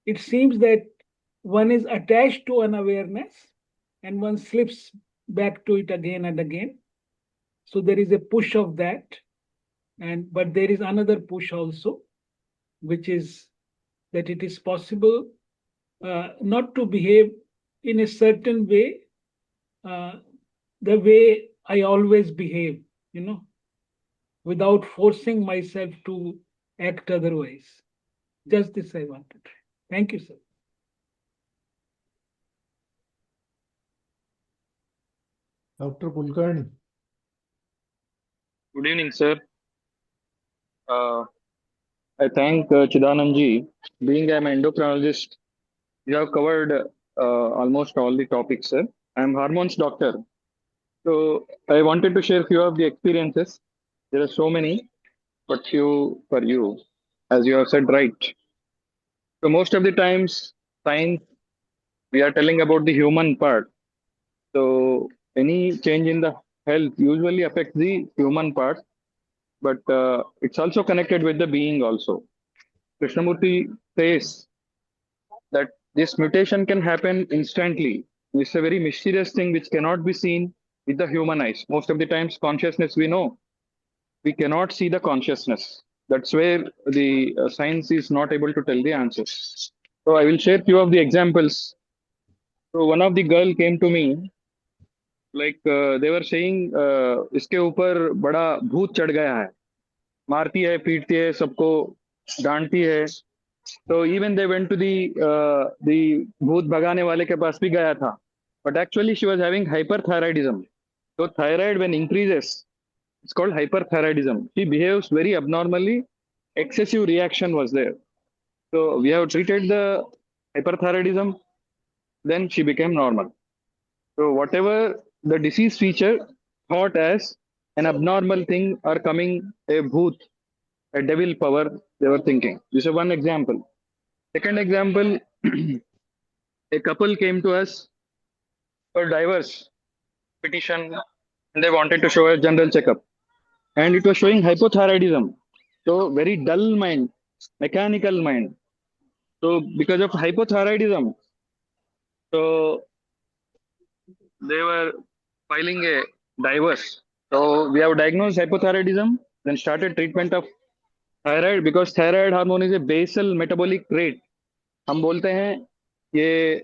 it seems that one is attached to an awareness and one slips back to it again and again. So there is a push of that. But there is another push also, which is that it is possible not to behave in a certain way, the way I always behave, without forcing myself to act otherwise. Just this I wanted. Thank you, sir. Dr. Kulkarni. Good evening, sir. I thank Chidanandji. Being I'm an endocrinologist, you have covered almost all the topics, sir. I'm hormones doctor. So I wanted to share few of the experiences. There are so many, but few for you, as you have said, right. So most of the times, science, we are telling about the human part. So any change in the health usually affects the human part, but it's also connected with the being also. Krishnamurti says that this mutation can happen instantly. It's a very mysterious thing which cannot be seen with the human eyes. Most of the times, consciousness we know, we cannot see the consciousness. That's where the science is not able to tell the answers. So I will share few of the examples. So one of the girl came to me, like they were saying, इसके ऊपर बड़ा भूत चढ़ गया है, मारती है, पीटती है, सबको डांटती है. So even they went to the भूत भगाने वाले के पास भी गया था. But actually she was having hyperthyroidism. So thyroid when increases, it's called hyperthyroidism. She behaves very abnormally. Excessive reaction was there. So we have treated the hyperthyroidism. Then she became normal. So whatever the disease feature thought as an abnormal thing or coming a bhoot, a devil power, they were thinking. This is one example. Second example, a couple came to us for divorce petition and they wanted to show a general checkup. And it was showing hypothyroidism. So very dull mind, mechanical mind. So because of hypothyroidism, so they were filing a divorce. So we have diagnosed hypothyroidism, then started treatment of thyroid because thyroid hormone is a basal metabolic rate. हम बोलते हैं ये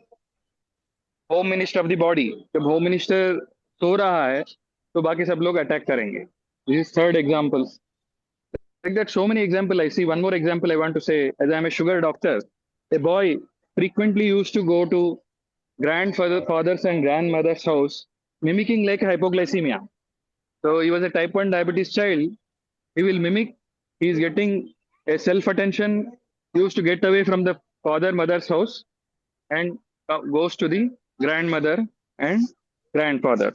home minister of the body. जब home minister so रहा है तो बाकी सब लोग अटैक करेंगे. This is third example. Like that, so many example I see. One more example I want to say, as I am a sugar doctor, a boy frequently used to go to grandfather's and grandmother's house, mimicking like hypoglycemia. So he was a type 1 diabetes child. He will mimic. He is getting a self-attention. He used to get away from the mother's house and goes to the grandmother and grandfather.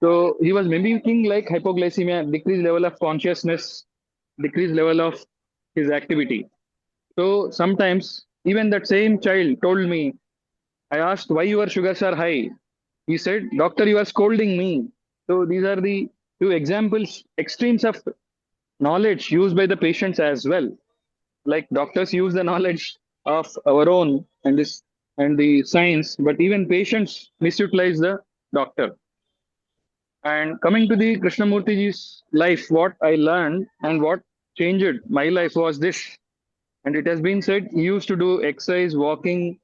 So he was mimicking like hypoglycemia, decreased level of consciousness, decreased level of his activity. So sometimes even that same child told me, I asked why your sugars are high. He said, doctor, you are scolding me. So these are the two examples, extremes of knowledge used by the patients as well. Like doctors use the knowledge of our own and this and the science, but even patients misutilize the doctor. And coming to the Krishnamurtiji's life, what I learned and what changed my life was this. And it has been said he used to do exercise, walking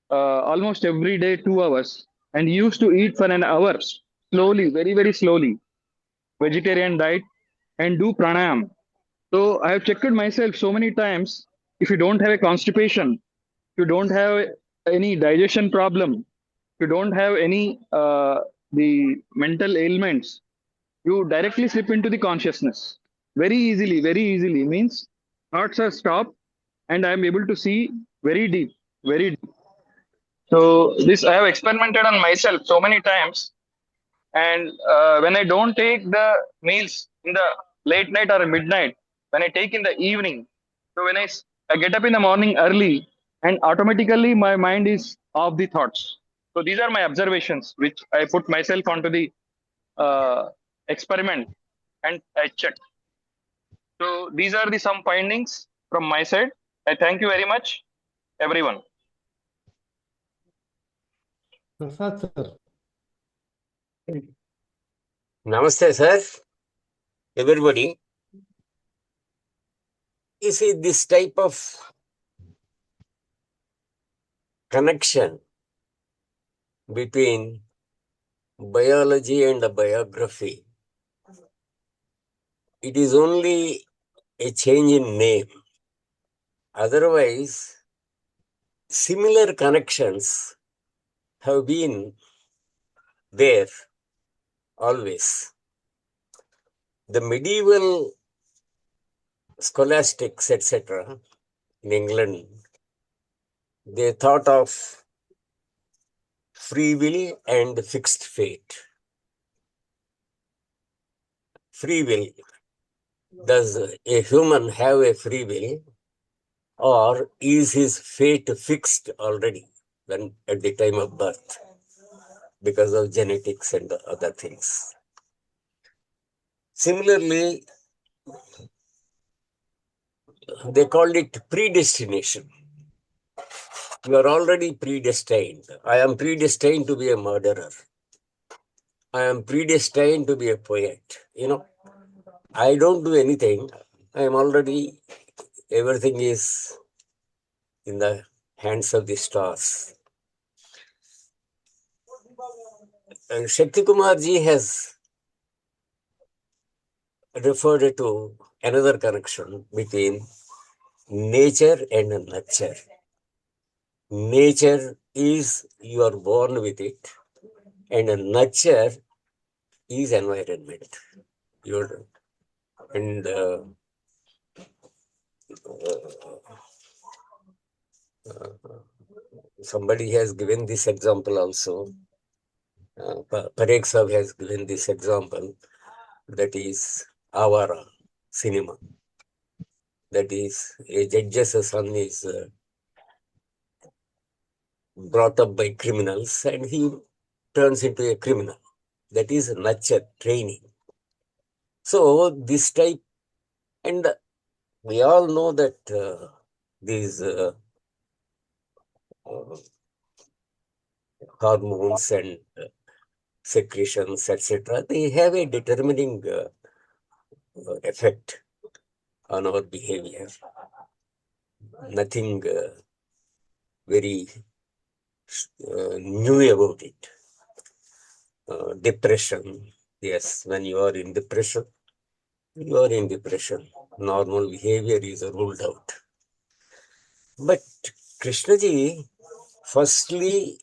almost every day, 2 hours. and used to eat for an hour, slowly, very, very slowly, vegetarian diet, and do pranayam. So I have checked myself so many times. If you don't have a constipation, you don't have any digestion problem, you don't have any the mental ailments, you directly slip into the consciousness very easily. Means thoughts are stopped, and I am able to see very deep, very deep. So this I have experimented on myself so many times. And when I don't take the meals in the late night or midnight, when I take in the evening, so when I get up in the morning early, and automatically my mind is off the thoughts. So these are my observations, which I put myself onto the experiment, and I check. So these are the some findings from my side. I thank you very much, everyone. Prasad sir. Namaste, sir. Everybody. You see, this type of connection between biology and the biography, it is only a change in name. Otherwise, similar connections have been there always. The medieval scholastics, etc., in England, they thought of free will and fixed fate. Free will. Does a human have a free will, or is his fate fixed already when at the time of birth because of genetics and other things? Similarly, they called it predestination. You are already predestined. I am predestined to be a murderer. I am predestined to be a poet. I don't do anything. I am already, everything is in the hands of the stars. And Shakti Kumar ji has referred to another connection between nature and nurture. Nature is you are born with it, and nurture is environment. Somebody has given this example also. Parekh Sahab has given this example, that is Avara cinema. That is, a judge's son is brought up by criminals and he turns into a criminal. That is nurture, training. So this type, and we all know that these hormones and secretions, etc., they have a determining effect on our behavior. Nothing very new about it. Depression, yes, when you are in depression, you are in depression. Normal behavior is ruled out. But Krishnaji, firstly,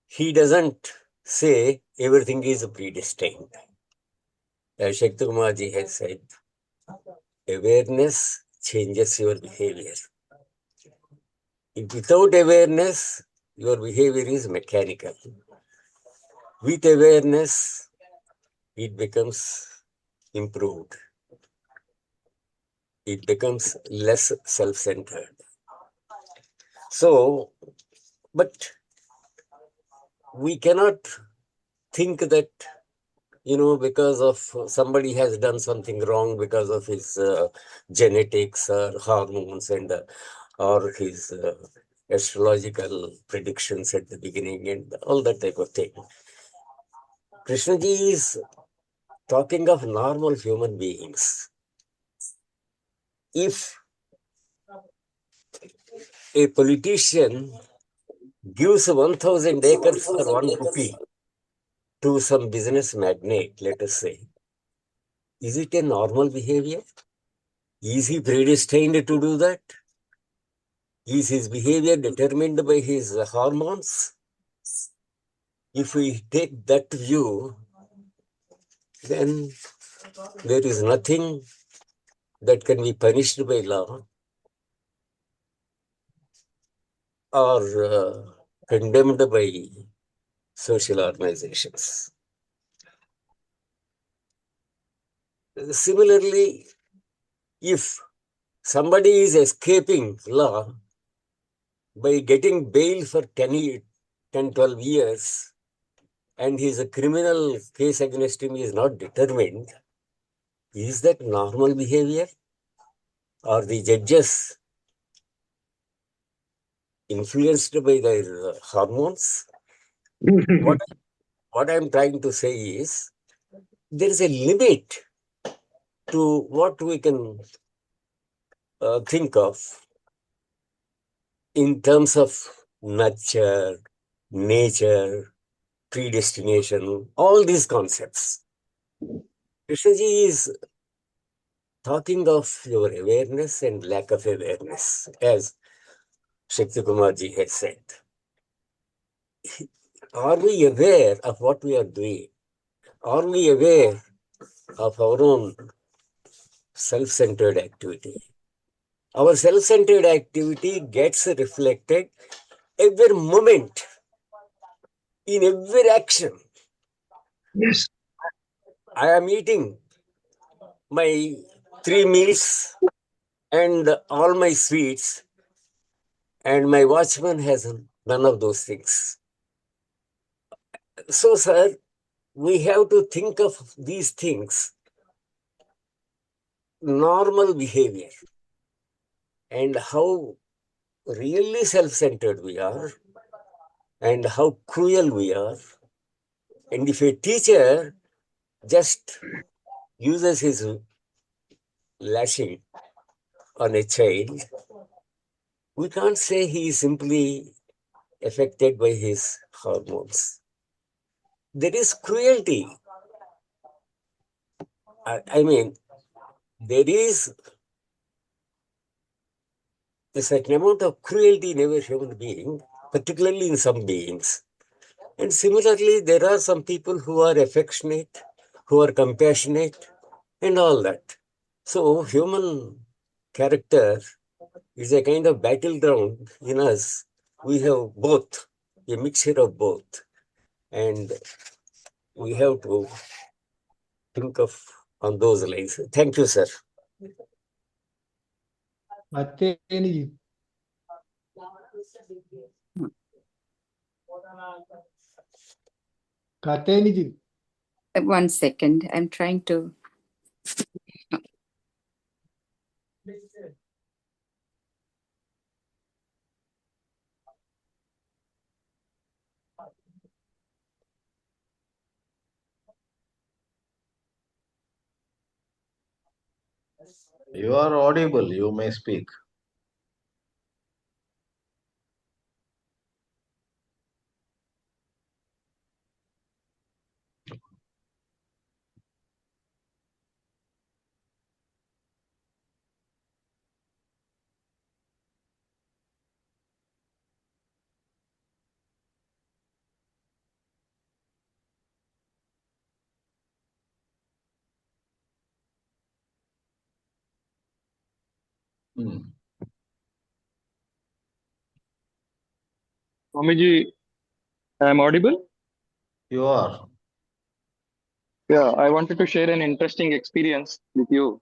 he doesn't say everything is predestined. As Shakti Kumar ji has said, awareness changes your behavior. If without awareness, your behavior is mechanical. With awareness, it becomes improved. It becomes less self-centered. So, but we cannot think that, because of somebody has done something wrong because of his genetics or hormones and or his astrological predictions at the beginning and all that type of thing. Krishnaji is talking of normal human beings. If a politician gives 1,000 acres for 1 rupee to some business magnate, let us say, is it a normal behavior? Is he predestined to do that? Is his behavior determined by his hormones? If we take that view, then there is nothing that can be punished by law or condemned by social organizations. Similarly, if somebody is escaping law by getting bail for 10, 12 years and his criminal case against him is not determined, is that normal behavior? Are the judges influenced by their hormones? What I'm trying to say is there is a limit to what we can think of in terms of nurture, nature, predestination, all these concepts. Krishnaji is talking of your awareness and lack of awareness, as Shakti Kumar ji has said. Are we aware of what we are doing? Are we aware of our own self-centered activity? Our self-centered activity gets reflected every moment, in every action. Yes. I am eating my 3 meals and all my sweets, and my watchman has none of those things. So, sir, we have to think of these things, normal behavior, and how really self-centered we are, and how cruel we are. And if a teacher just uses his lashing on a child, we can't say he is simply affected by his hormones. There is cruelty. I mean, there is a certain amount of cruelty in every human being, particularly in some beings. And similarly, there are some people who are affectionate, who are compassionate, and all that. So, human character is a kind of battleground in us. We have both, a mixture of both. And we have to think of on those lines. Thank you, sir. Katyayani ji. Katyayani ji. One second, I'm trying to. You are audible. You may speak. Swamiji, I am audible? You are. Yeah, I wanted to share an interesting experience with you.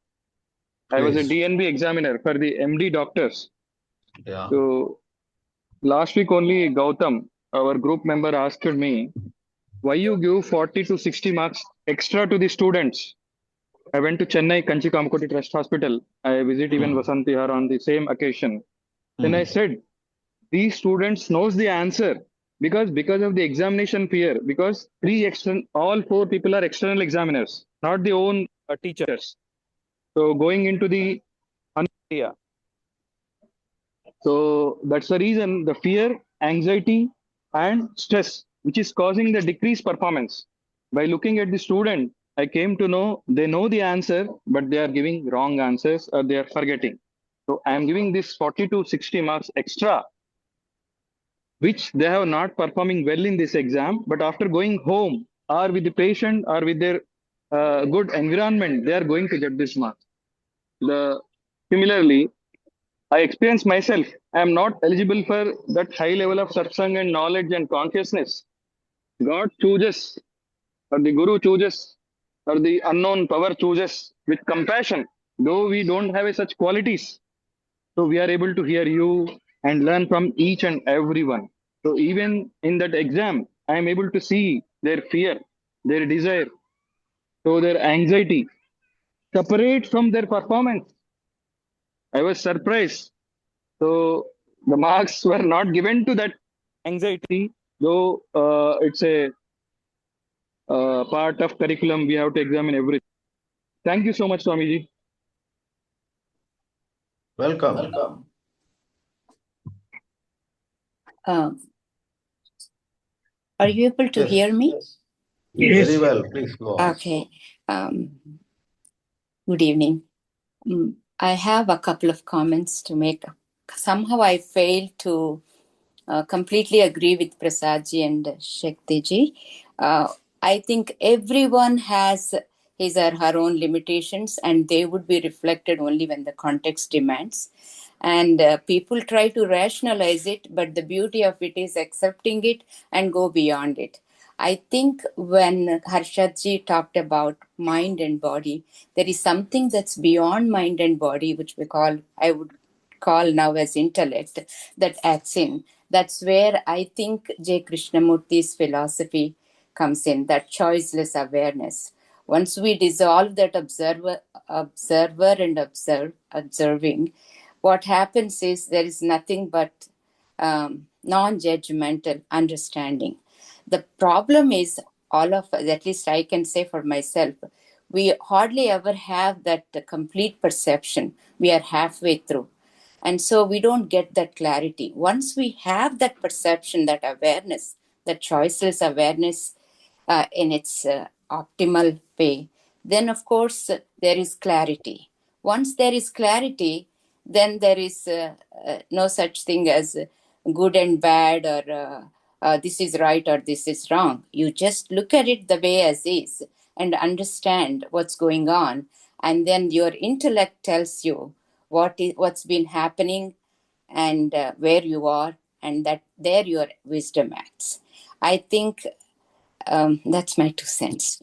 I was a Please. DNB examiner for the MD doctors. Yeah. So last week only Gautam, our group member, asked me, why you give 40 to 60 marks extra to the students? I went to Chennai Kanchi Kamakoti Trust Hospital. I visit even Vasant Vihar on the same occasion. Then I said, these students knows the answer because of the examination fear, because all 4 people are external examiners, not the own teachers. So going into the area. So that's the reason, the fear anxiety and stress, which is causing the decreased performance. By looking at the student, I came to know they know the answer, but they are giving wrong answers or they are forgetting. So I am giving this 40 to 60 marks extra, which they have not performing well in this exam, but after going home or with the patient or with their good environment, they are going to get this mark. Similarly, I experience myself. I am not eligible for that high level of satsang and knowledge and consciousness. God chooses, or the Guru chooses, or the unknown power chooses with compassion. Though we don't have such qualities, so we are able to hear you and learn from each and everyone. So even in that exam, I am able to see their fear, their desire, so their anxiety separate from their performance. I was surprised. So the marks were not given to that anxiety, though it's a part of curriculum. We have to examine everything. Thank you so much, Swamiji. Welcome. Are you able to Yes. hear me? Yes. Very well. Please go on. Okay. Good evening. I have a couple of comments to make. Somehow I failed to completely agree with Prasadji and Shaktiji. I think everyone has his or her own limitations, and they would be reflected only when the context demands. And people try to rationalize it, but the beauty of it is accepting it and go beyond it. I think when Harshadji talked about mind and body, there is something that's beyond mind and body, which I would call now as intellect, that acts in. That's where I think J. Krishnamurti's philosophy comes in, that choiceless awareness. Once we dissolve that observer and observing, what happens is there is nothing but non-judgmental understanding. The problem is, all of us, at least I can say for myself, we hardly ever have that complete perception. We are halfway through. And so we don't get that clarity. Once we have that perception, that awareness, that choiceless awareness in its optimal way, then of course there is clarity. Once there is clarity, then there is no such thing as good and bad, or this is right or this is wrong. You just look at it the way as is and understand what's going on. And then your intellect tells you what's been happening and where you are, and that there your wisdom acts. I think that's my 2 cents.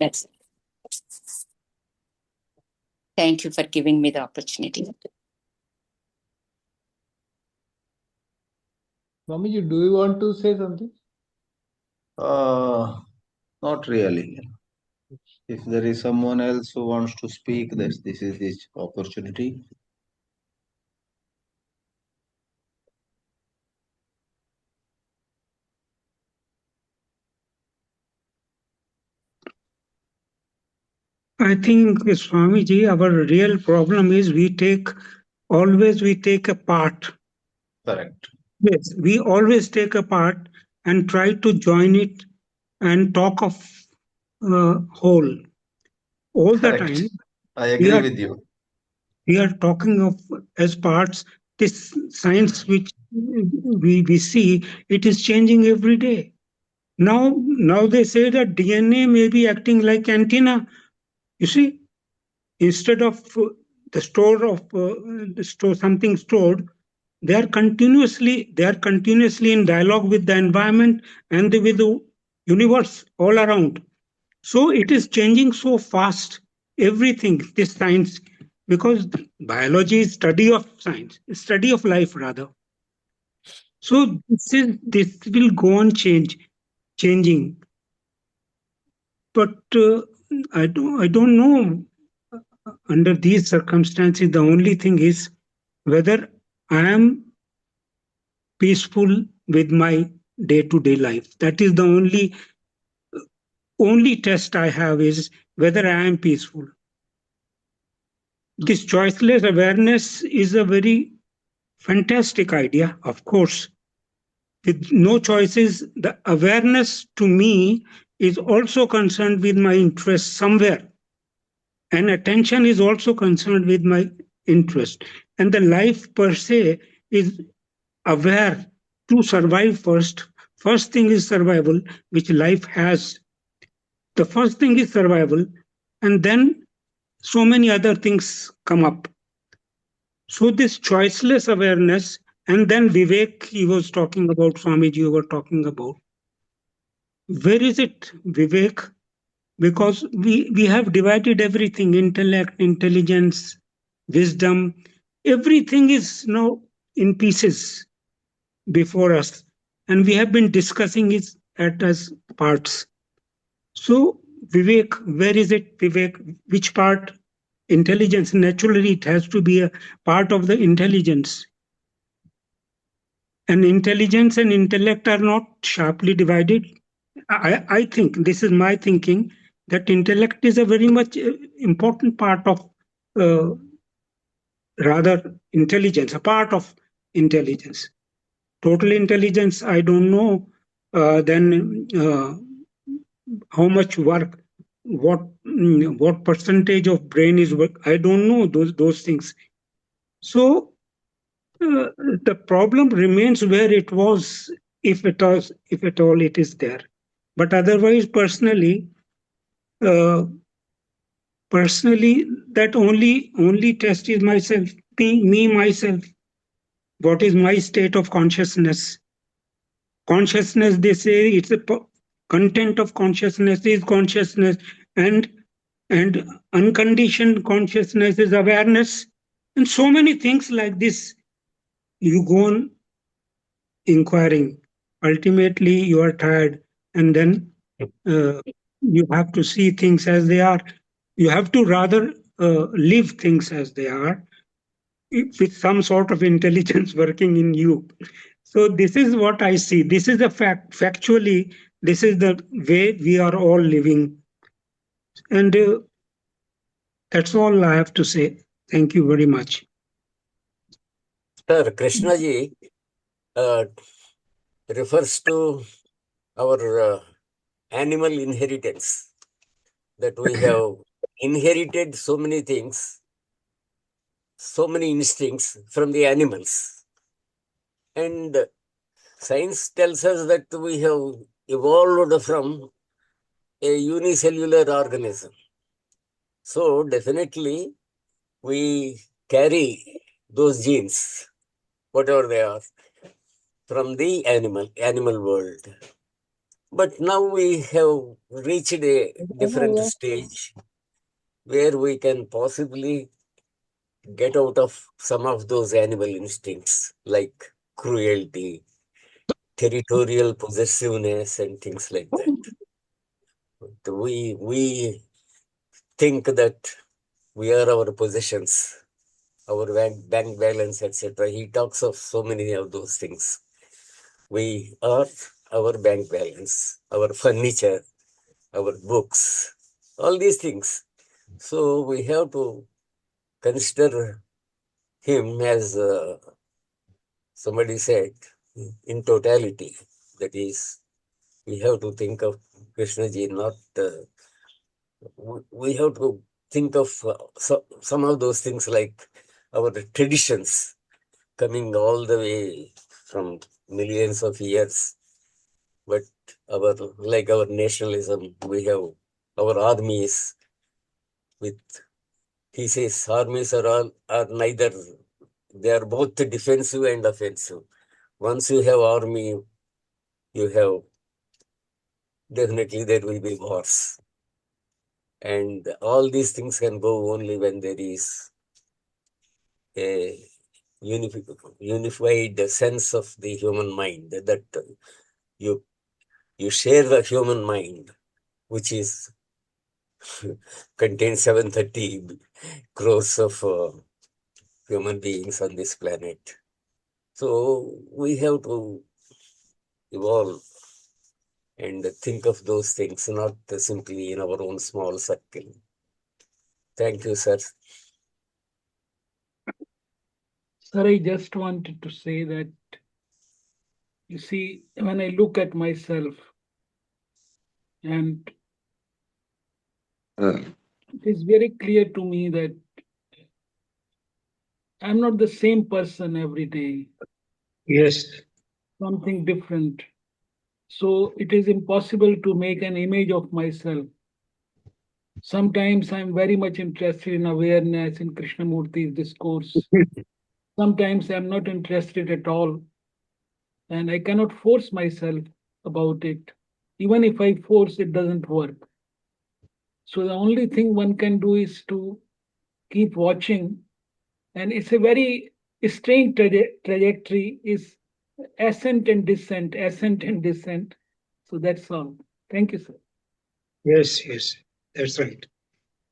Thank you for giving me the opportunity. Swamiji, do you want to say something? Not really. If there is someone else who wants to speak, this is his opportunity. I think, Swamiji, our real problem is we take a part. Correct. Yes, we always take a part and try to join it and talk of whole. All the Correct. time, I agree with you. we are talking of as parts. This science which we see, it is changing every day. Now they say that DNA may be acting like antenna. You see, instead of the store of something stored, they are continuously in dialogue with the environment and with the universe all around. So it is changing so fast. Everything, this science, because biology is study of science, study of life rather. So this will go on changing. But I don't know. Under these circumstances, the only thing is whether I am peaceful with my day-to-day life. That is the only test I have, is whether I am peaceful. This choiceless awareness is a very fantastic idea, of course, With no choices, the awareness to me is also concerned with my interest somewhere. And attention is also concerned with my interest. And the life per se is aware to survive first. First thing is survival, which life has. The first thing is survival, and then so many other things come up. So this choiceless awareness, and then Vivek, he was talking about, Swamiji, you were talking about. Where is it, Vivek? Because we have divided everything, intellect, intelligence, wisdom, everything is now in pieces before us. And we have been discussing it as parts. So, Vivek, where is it, Vivek? Which part? Intelligence, naturally, it has to be a part of the intelligence. And intelligence and intellect are not sharply divided. I think, this is my thinking, that intellect is a very much important part of, rather, intelligence, a part of intelligence. Total intelligence, I don't know, then how much work, what percentage of brain is work, I don't know those things. So the problem remains where it was, if at all it is there. But otherwise, personally, that only test is myself, me myself. What is my state of consciousness? Consciousness, they say, it's a content of consciousness is consciousness, and unconditioned consciousness is awareness, and so many things like this. You go on inquiring. Ultimately, you are tired, and then you have to see things as they are. You have to rather live things as they are, with some sort of intelligence working in you. So this is what I see. This is a fact. Factually, this is the way we are all living. And that's all I have to say. Thank you very much. Sir, Krishnaji refers to our animal inheritance, that we have inherited so many things, so many instincts from the animals. And science tells us that we have evolved from a unicellular organism. So definitely we carry those genes, whatever they are, from the animal world. But now we have reached a different stage where we can possibly get out of some of those animal instincts, like cruelty, territorial possessiveness, and things like that. But we think that we are our possessions, our bank balance, etc. He talks of so many of those things. We are our bank balance, our furniture, our books, all these things. So we have to consider him as somebody said, in totality. That is, we have to think of Krishnaji, not, we have to think of some of those things like our traditions coming all the way from millions of years. But like our nationalism, we have our armies with, he says, armies are neither, they are both defensive and offensive. Once you have army, you have, definitely there will be wars. And all these things can go only when there is a unified sense of the human mind, that you share the human mind, which is contains 730 crores of human beings on this planet. So we have to evolve and think of those things, not simply in our own small circle. Thank you, sir. Sir, I just wanted to say that You see, when I look at myself, and it is very clear to me that I'm not the same person every day, Yes. something different. So it is impossible to make an image of myself. Sometimes I'm very much interested in awareness in Krishnamurti's discourse. Sometimes I'm not interested at all, and I cannot force myself about it. Even if I force, it doesn't work. So the only thing one can do is to keep watching, and it's a very strange trajectory. Is ascent and descent, ascent and descent. So that's all. Thank you, sir. Yes, yes, that's right.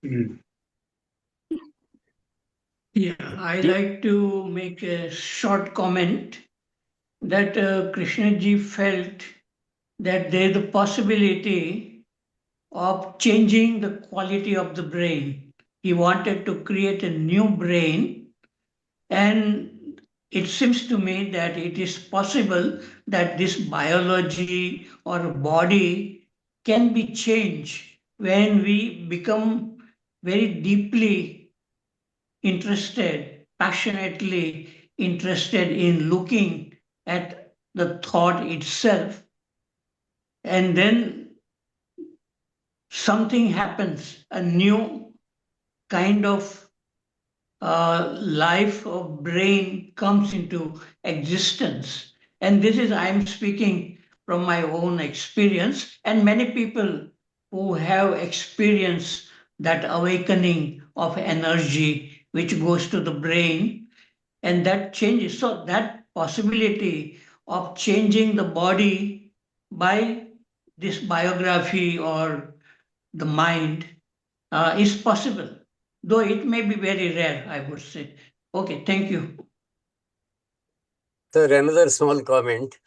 Mm. Yeah, I like to make a short comment that Krishnaji felt that there is the possibility of changing the quality of the brain. He wanted to create a new brain, and it seems to me that it is possible that this biology or body can be changed when we become very deeply interested, passionately interested in looking at the thought itself, and then something happens, a new kind of life of brain comes into existence. And this is, I'm speaking from my own experience, and many people who have experienced that awakening of energy which goes to the brain, and that changes. So, that possibility of changing the body by this biography or the mind is possible, though it may be very rare, I would say. Okay, thank you. Sir, another small comment.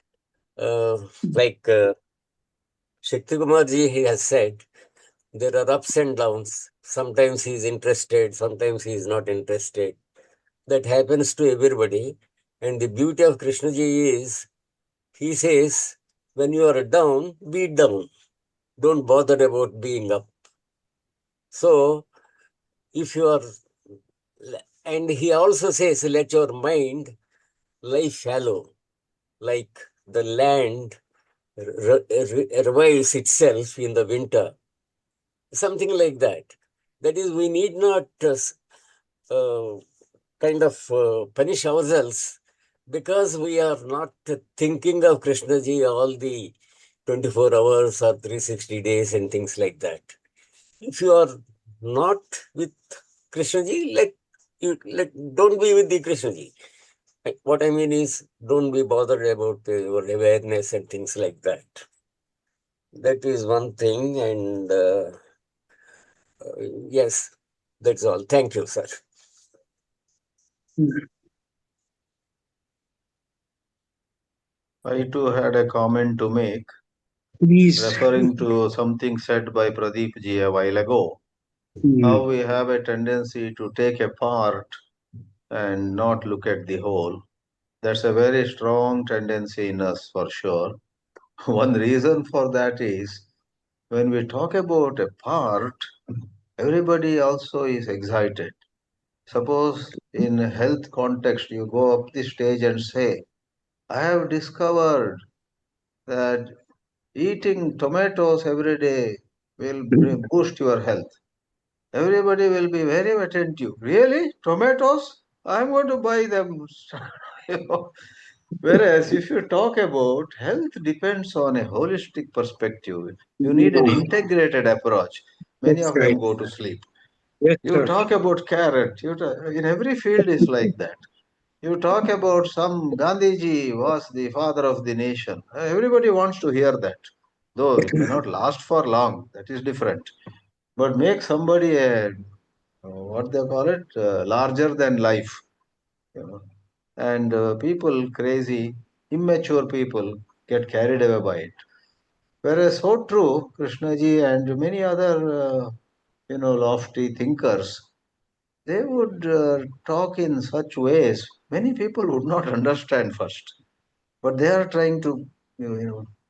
Like Shakti Kumar ji he has said, there are ups and downs. Sometimes he is interested, sometimes he is not interested. That happens to everybody. And the beauty of Krishna ji is, he says, when you are down, be down. Don't bother about being up. So, if you are, and he also says, let your mind lie shallow, like the land revives itself in the winter. Something like that. That is, we need not kind of punish ourselves because we are not thinking of Krishnaji all the 24 hours or 360 days and things like that. If you are not with Krishnaji, don't be with the Krishnaji. What I mean is, don't be bothered about your awareness and things like that. That is one thing, and yes, that's all. Thank you, sir. I too had a comment to make, Please. referring to something said by Pradeep ji a while ago. How we have a tendency to take a part and not look at the whole. That's a very strong tendency in us for sure. One reason for that is when we talk about a part, everybody also is excited. Suppose in a health context, you go up the stage and say, I have discovered that eating tomatoes every day will boost your health. Everybody will be very attentive. Really? Tomatoes? I'm going to buy them. You know, whereas if you talk about health depends on a holistic perspective. You need an integrated approach. Many That's of right. them go to sleep. Yes, You sir. talk about carrot. In every field is like that. You talk about some Gandhiji was the father of the nation. Everybody wants to hear that. Though it may not last for long. That is different. But make somebody a what they call it larger than life, you know. And people crazy, immature people get carried away by it. Whereas so true, Krishnaji and many other lofty thinkers, they would talk in such ways many people would not understand first. but they are trying to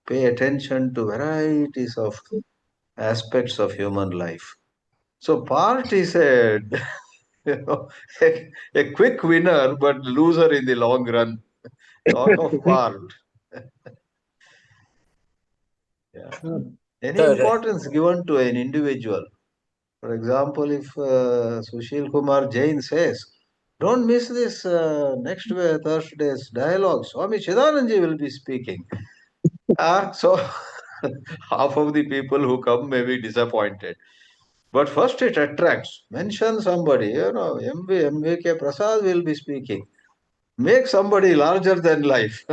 pay attention to varieties of aspects of human life. So part is a you know, a quick winner but loser in the long run. Talk of part. Yeah. Any Sir, importance given to an individual. For example, if Sushil Kumar Jain says, don't miss this next Thursday's dialogue. Swami Chidanandji will be speaking. So half of the people who come may be disappointed. But first it attracts. Mention somebody, MV Prasad will be speaking. Make somebody larger than life.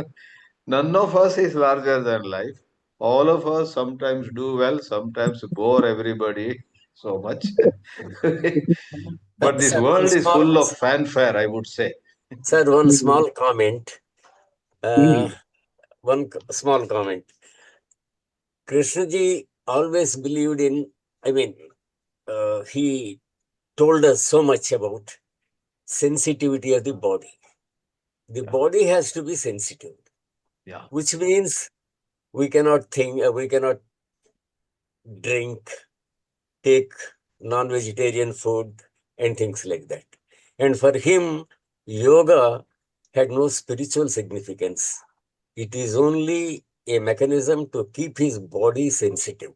None of us is larger than life. All of us sometimes do well, sometimes bore everybody so much. But this sir, one world is small, full of fanfare, I would say. sir, one small comment. Uh, Mm. small comment. Krishnaji always believed in, I mean, he told us so much about sensitivity of the body. The body has to be sensitive, which means we cannot think, we cannot drink, take non-vegetarian food and things like that. And for him, yoga had no spiritual significance. It is only a mechanism to keep his body sensitive.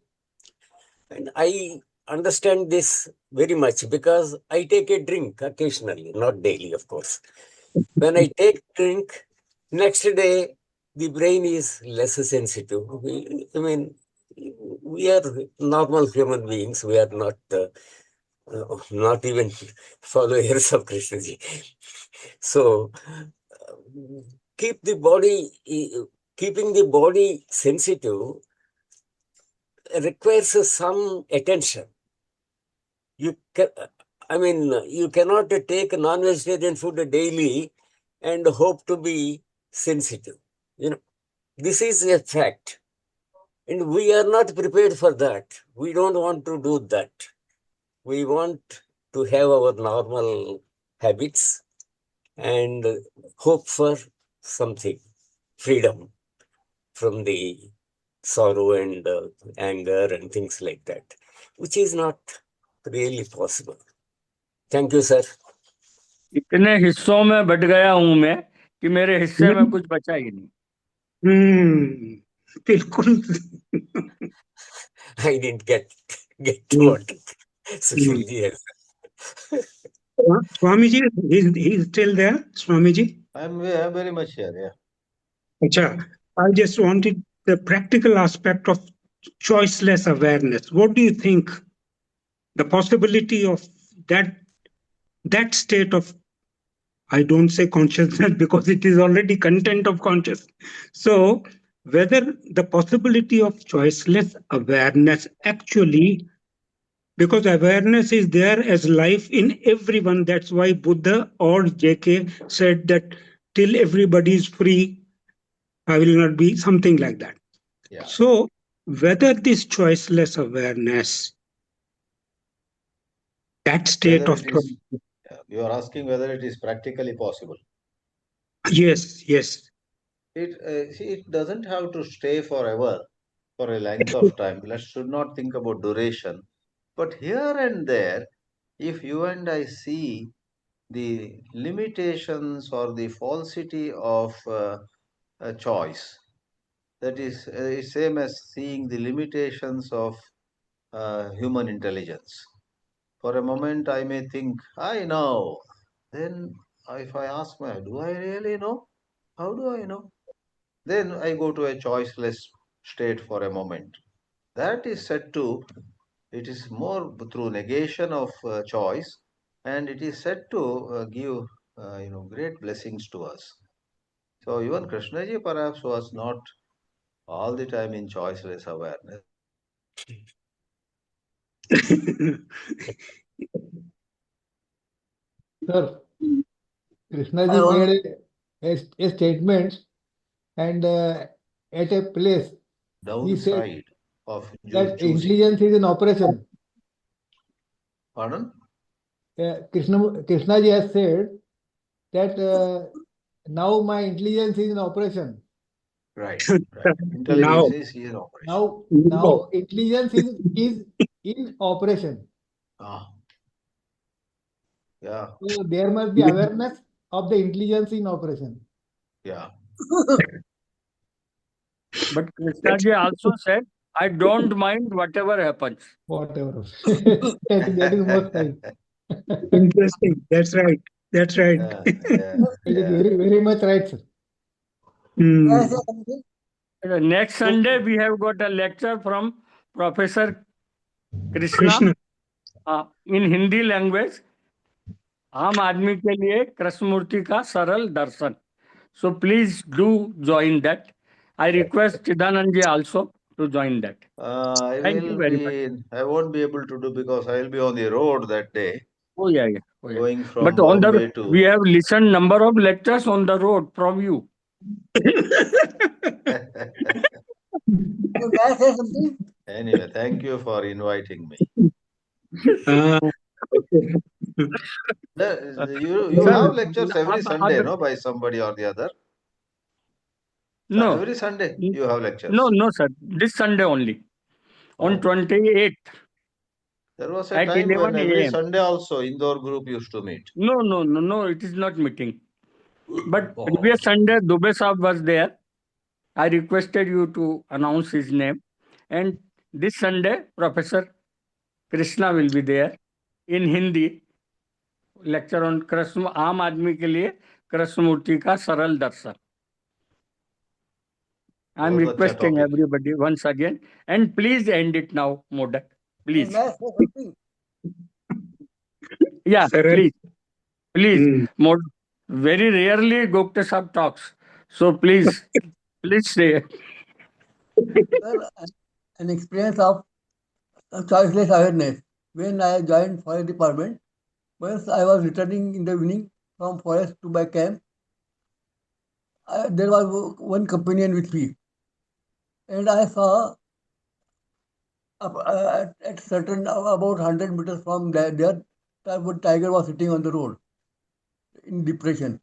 And I understand this very much because I take a drink occasionally, not daily, of course. When I take drink, next day the brain is less sensitive. I mean, we are normal human beings. We are not even followers of Krishnaji. So, keep the body, keeping the body sensitive requires some attention. You can, I mean, you cannot take non-vegetarian food daily and hope to be sensitive. This is a fact. And we are not prepared for that. We don't want to do that. We want to have our normal habits and hope for something, freedom from the sorrow and anger and things like that, which is not really possible. Thank you, sir. इतने हिस्सों में but गया हूं मैं कि मेरे हिस्से में कुछ बचा ही नहीं. बिल्कुल. I didn't get what Sushilji has. Swamiji, he's still there, Swamiji? I'm very much here, yeah. Acha, I just wanted the practical aspect of choiceless awareness. What do you think the possibility of that state of, I don't say consciousness because it is already content of consciousness. So whether the possibility of choiceless awareness actually, because awareness is there as life in everyone, that's why Buddha or JK said that till everybody is free, I will not be, something like that. Yeah. So whether this choiceless awareness, that state Whether of it is, you are asking whether it is practically possible. yes. It doesn't have to stay forever for a length of time. Let's should not think about duration. But here and there, if you and I see the limitations or the falsity of a choice, that is same as seeing the limitations of human intelligence. For a moment, I may think, I know. Then, if I ask do I really know? How do I know? Then I go to a choiceless state for a moment. That is said to, it is more through negation of choice, and it is said to give, great blessings to us. So even Krishnaji perhaps was not all the time in choiceless awareness. Sir, Krishnaji made a statement, and at a place he said Downside of that choosing. intelligence is in operation. Pardon? Krishnaji has said that now my intelligence is in operation. Right. Intelligence is in operation. Now intelligence is in operation. Yeah. So there must be awareness of the intelligence in operation. Yeah. But Krishnaji also said, I don't mind whatever happens. Whatever. that is most right. Interesting. That's right. That's right. It is very much right, sir. Next Sunday, we have got a lecture from Professor Krishna in Hindi language. आम आदमी के लिए कृष्णमूर्ति का सरल दर्शन. So please do join that. I request Chidanandji also to join that. Thank you very much. I won't be able to do because I will be on the road that day. Oh yeah. Going from But on Bombay the to. we have listened number of lectures on the road from you. Anyway, thank you for inviting me. You have lectures every Sunday, no, by somebody or the other? No. Every Sunday you have lectures? No, sir. This Sunday only. On 28th. There was a at time 11 when every a.m. Sunday also Indore group used to meet. No, it is not meeting. But previous Sunday, Dubey Saab was there. I requested you to announce his name. And this Sunday, Professor Krishna will be there in Hindi. Lecture on Krishna आम आदमी के लिए कृष्णमूर्ति का सरल दर्शन. I am requesting everybody once again, and please end it now, Modak. Please. Yeah, please. Very rarely Gupta Sahab talks, so please say. Sir, an experience of choiceless awareness. When I joined forest department, once I was returning in the evening from forest to my camp, there was one companion with me, and I saw at certain about 100 meters from there, one tiger was sitting on the road in depression.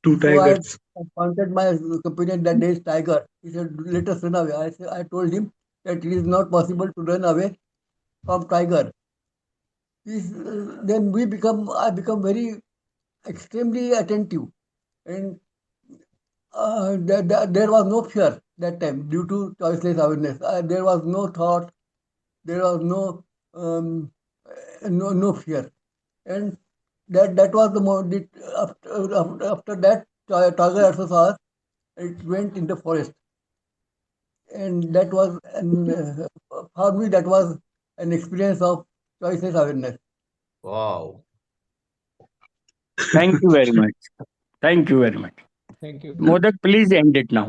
Two tigers. So I pointed my companion that there is tiger. He said, "Let us run away." I told him that it is not possible to run away from tiger. Then I become very extremely attentive, and there was no fear that time due to choiceless awareness. There was no thought, there was no fear, and that was the moment. After that, tiger also saw us. It went in the forest, and that was for me that was an experience of choiceless awareness. Wow. Thank you very much. Thank you very much. Thank you. Modak, please end it now.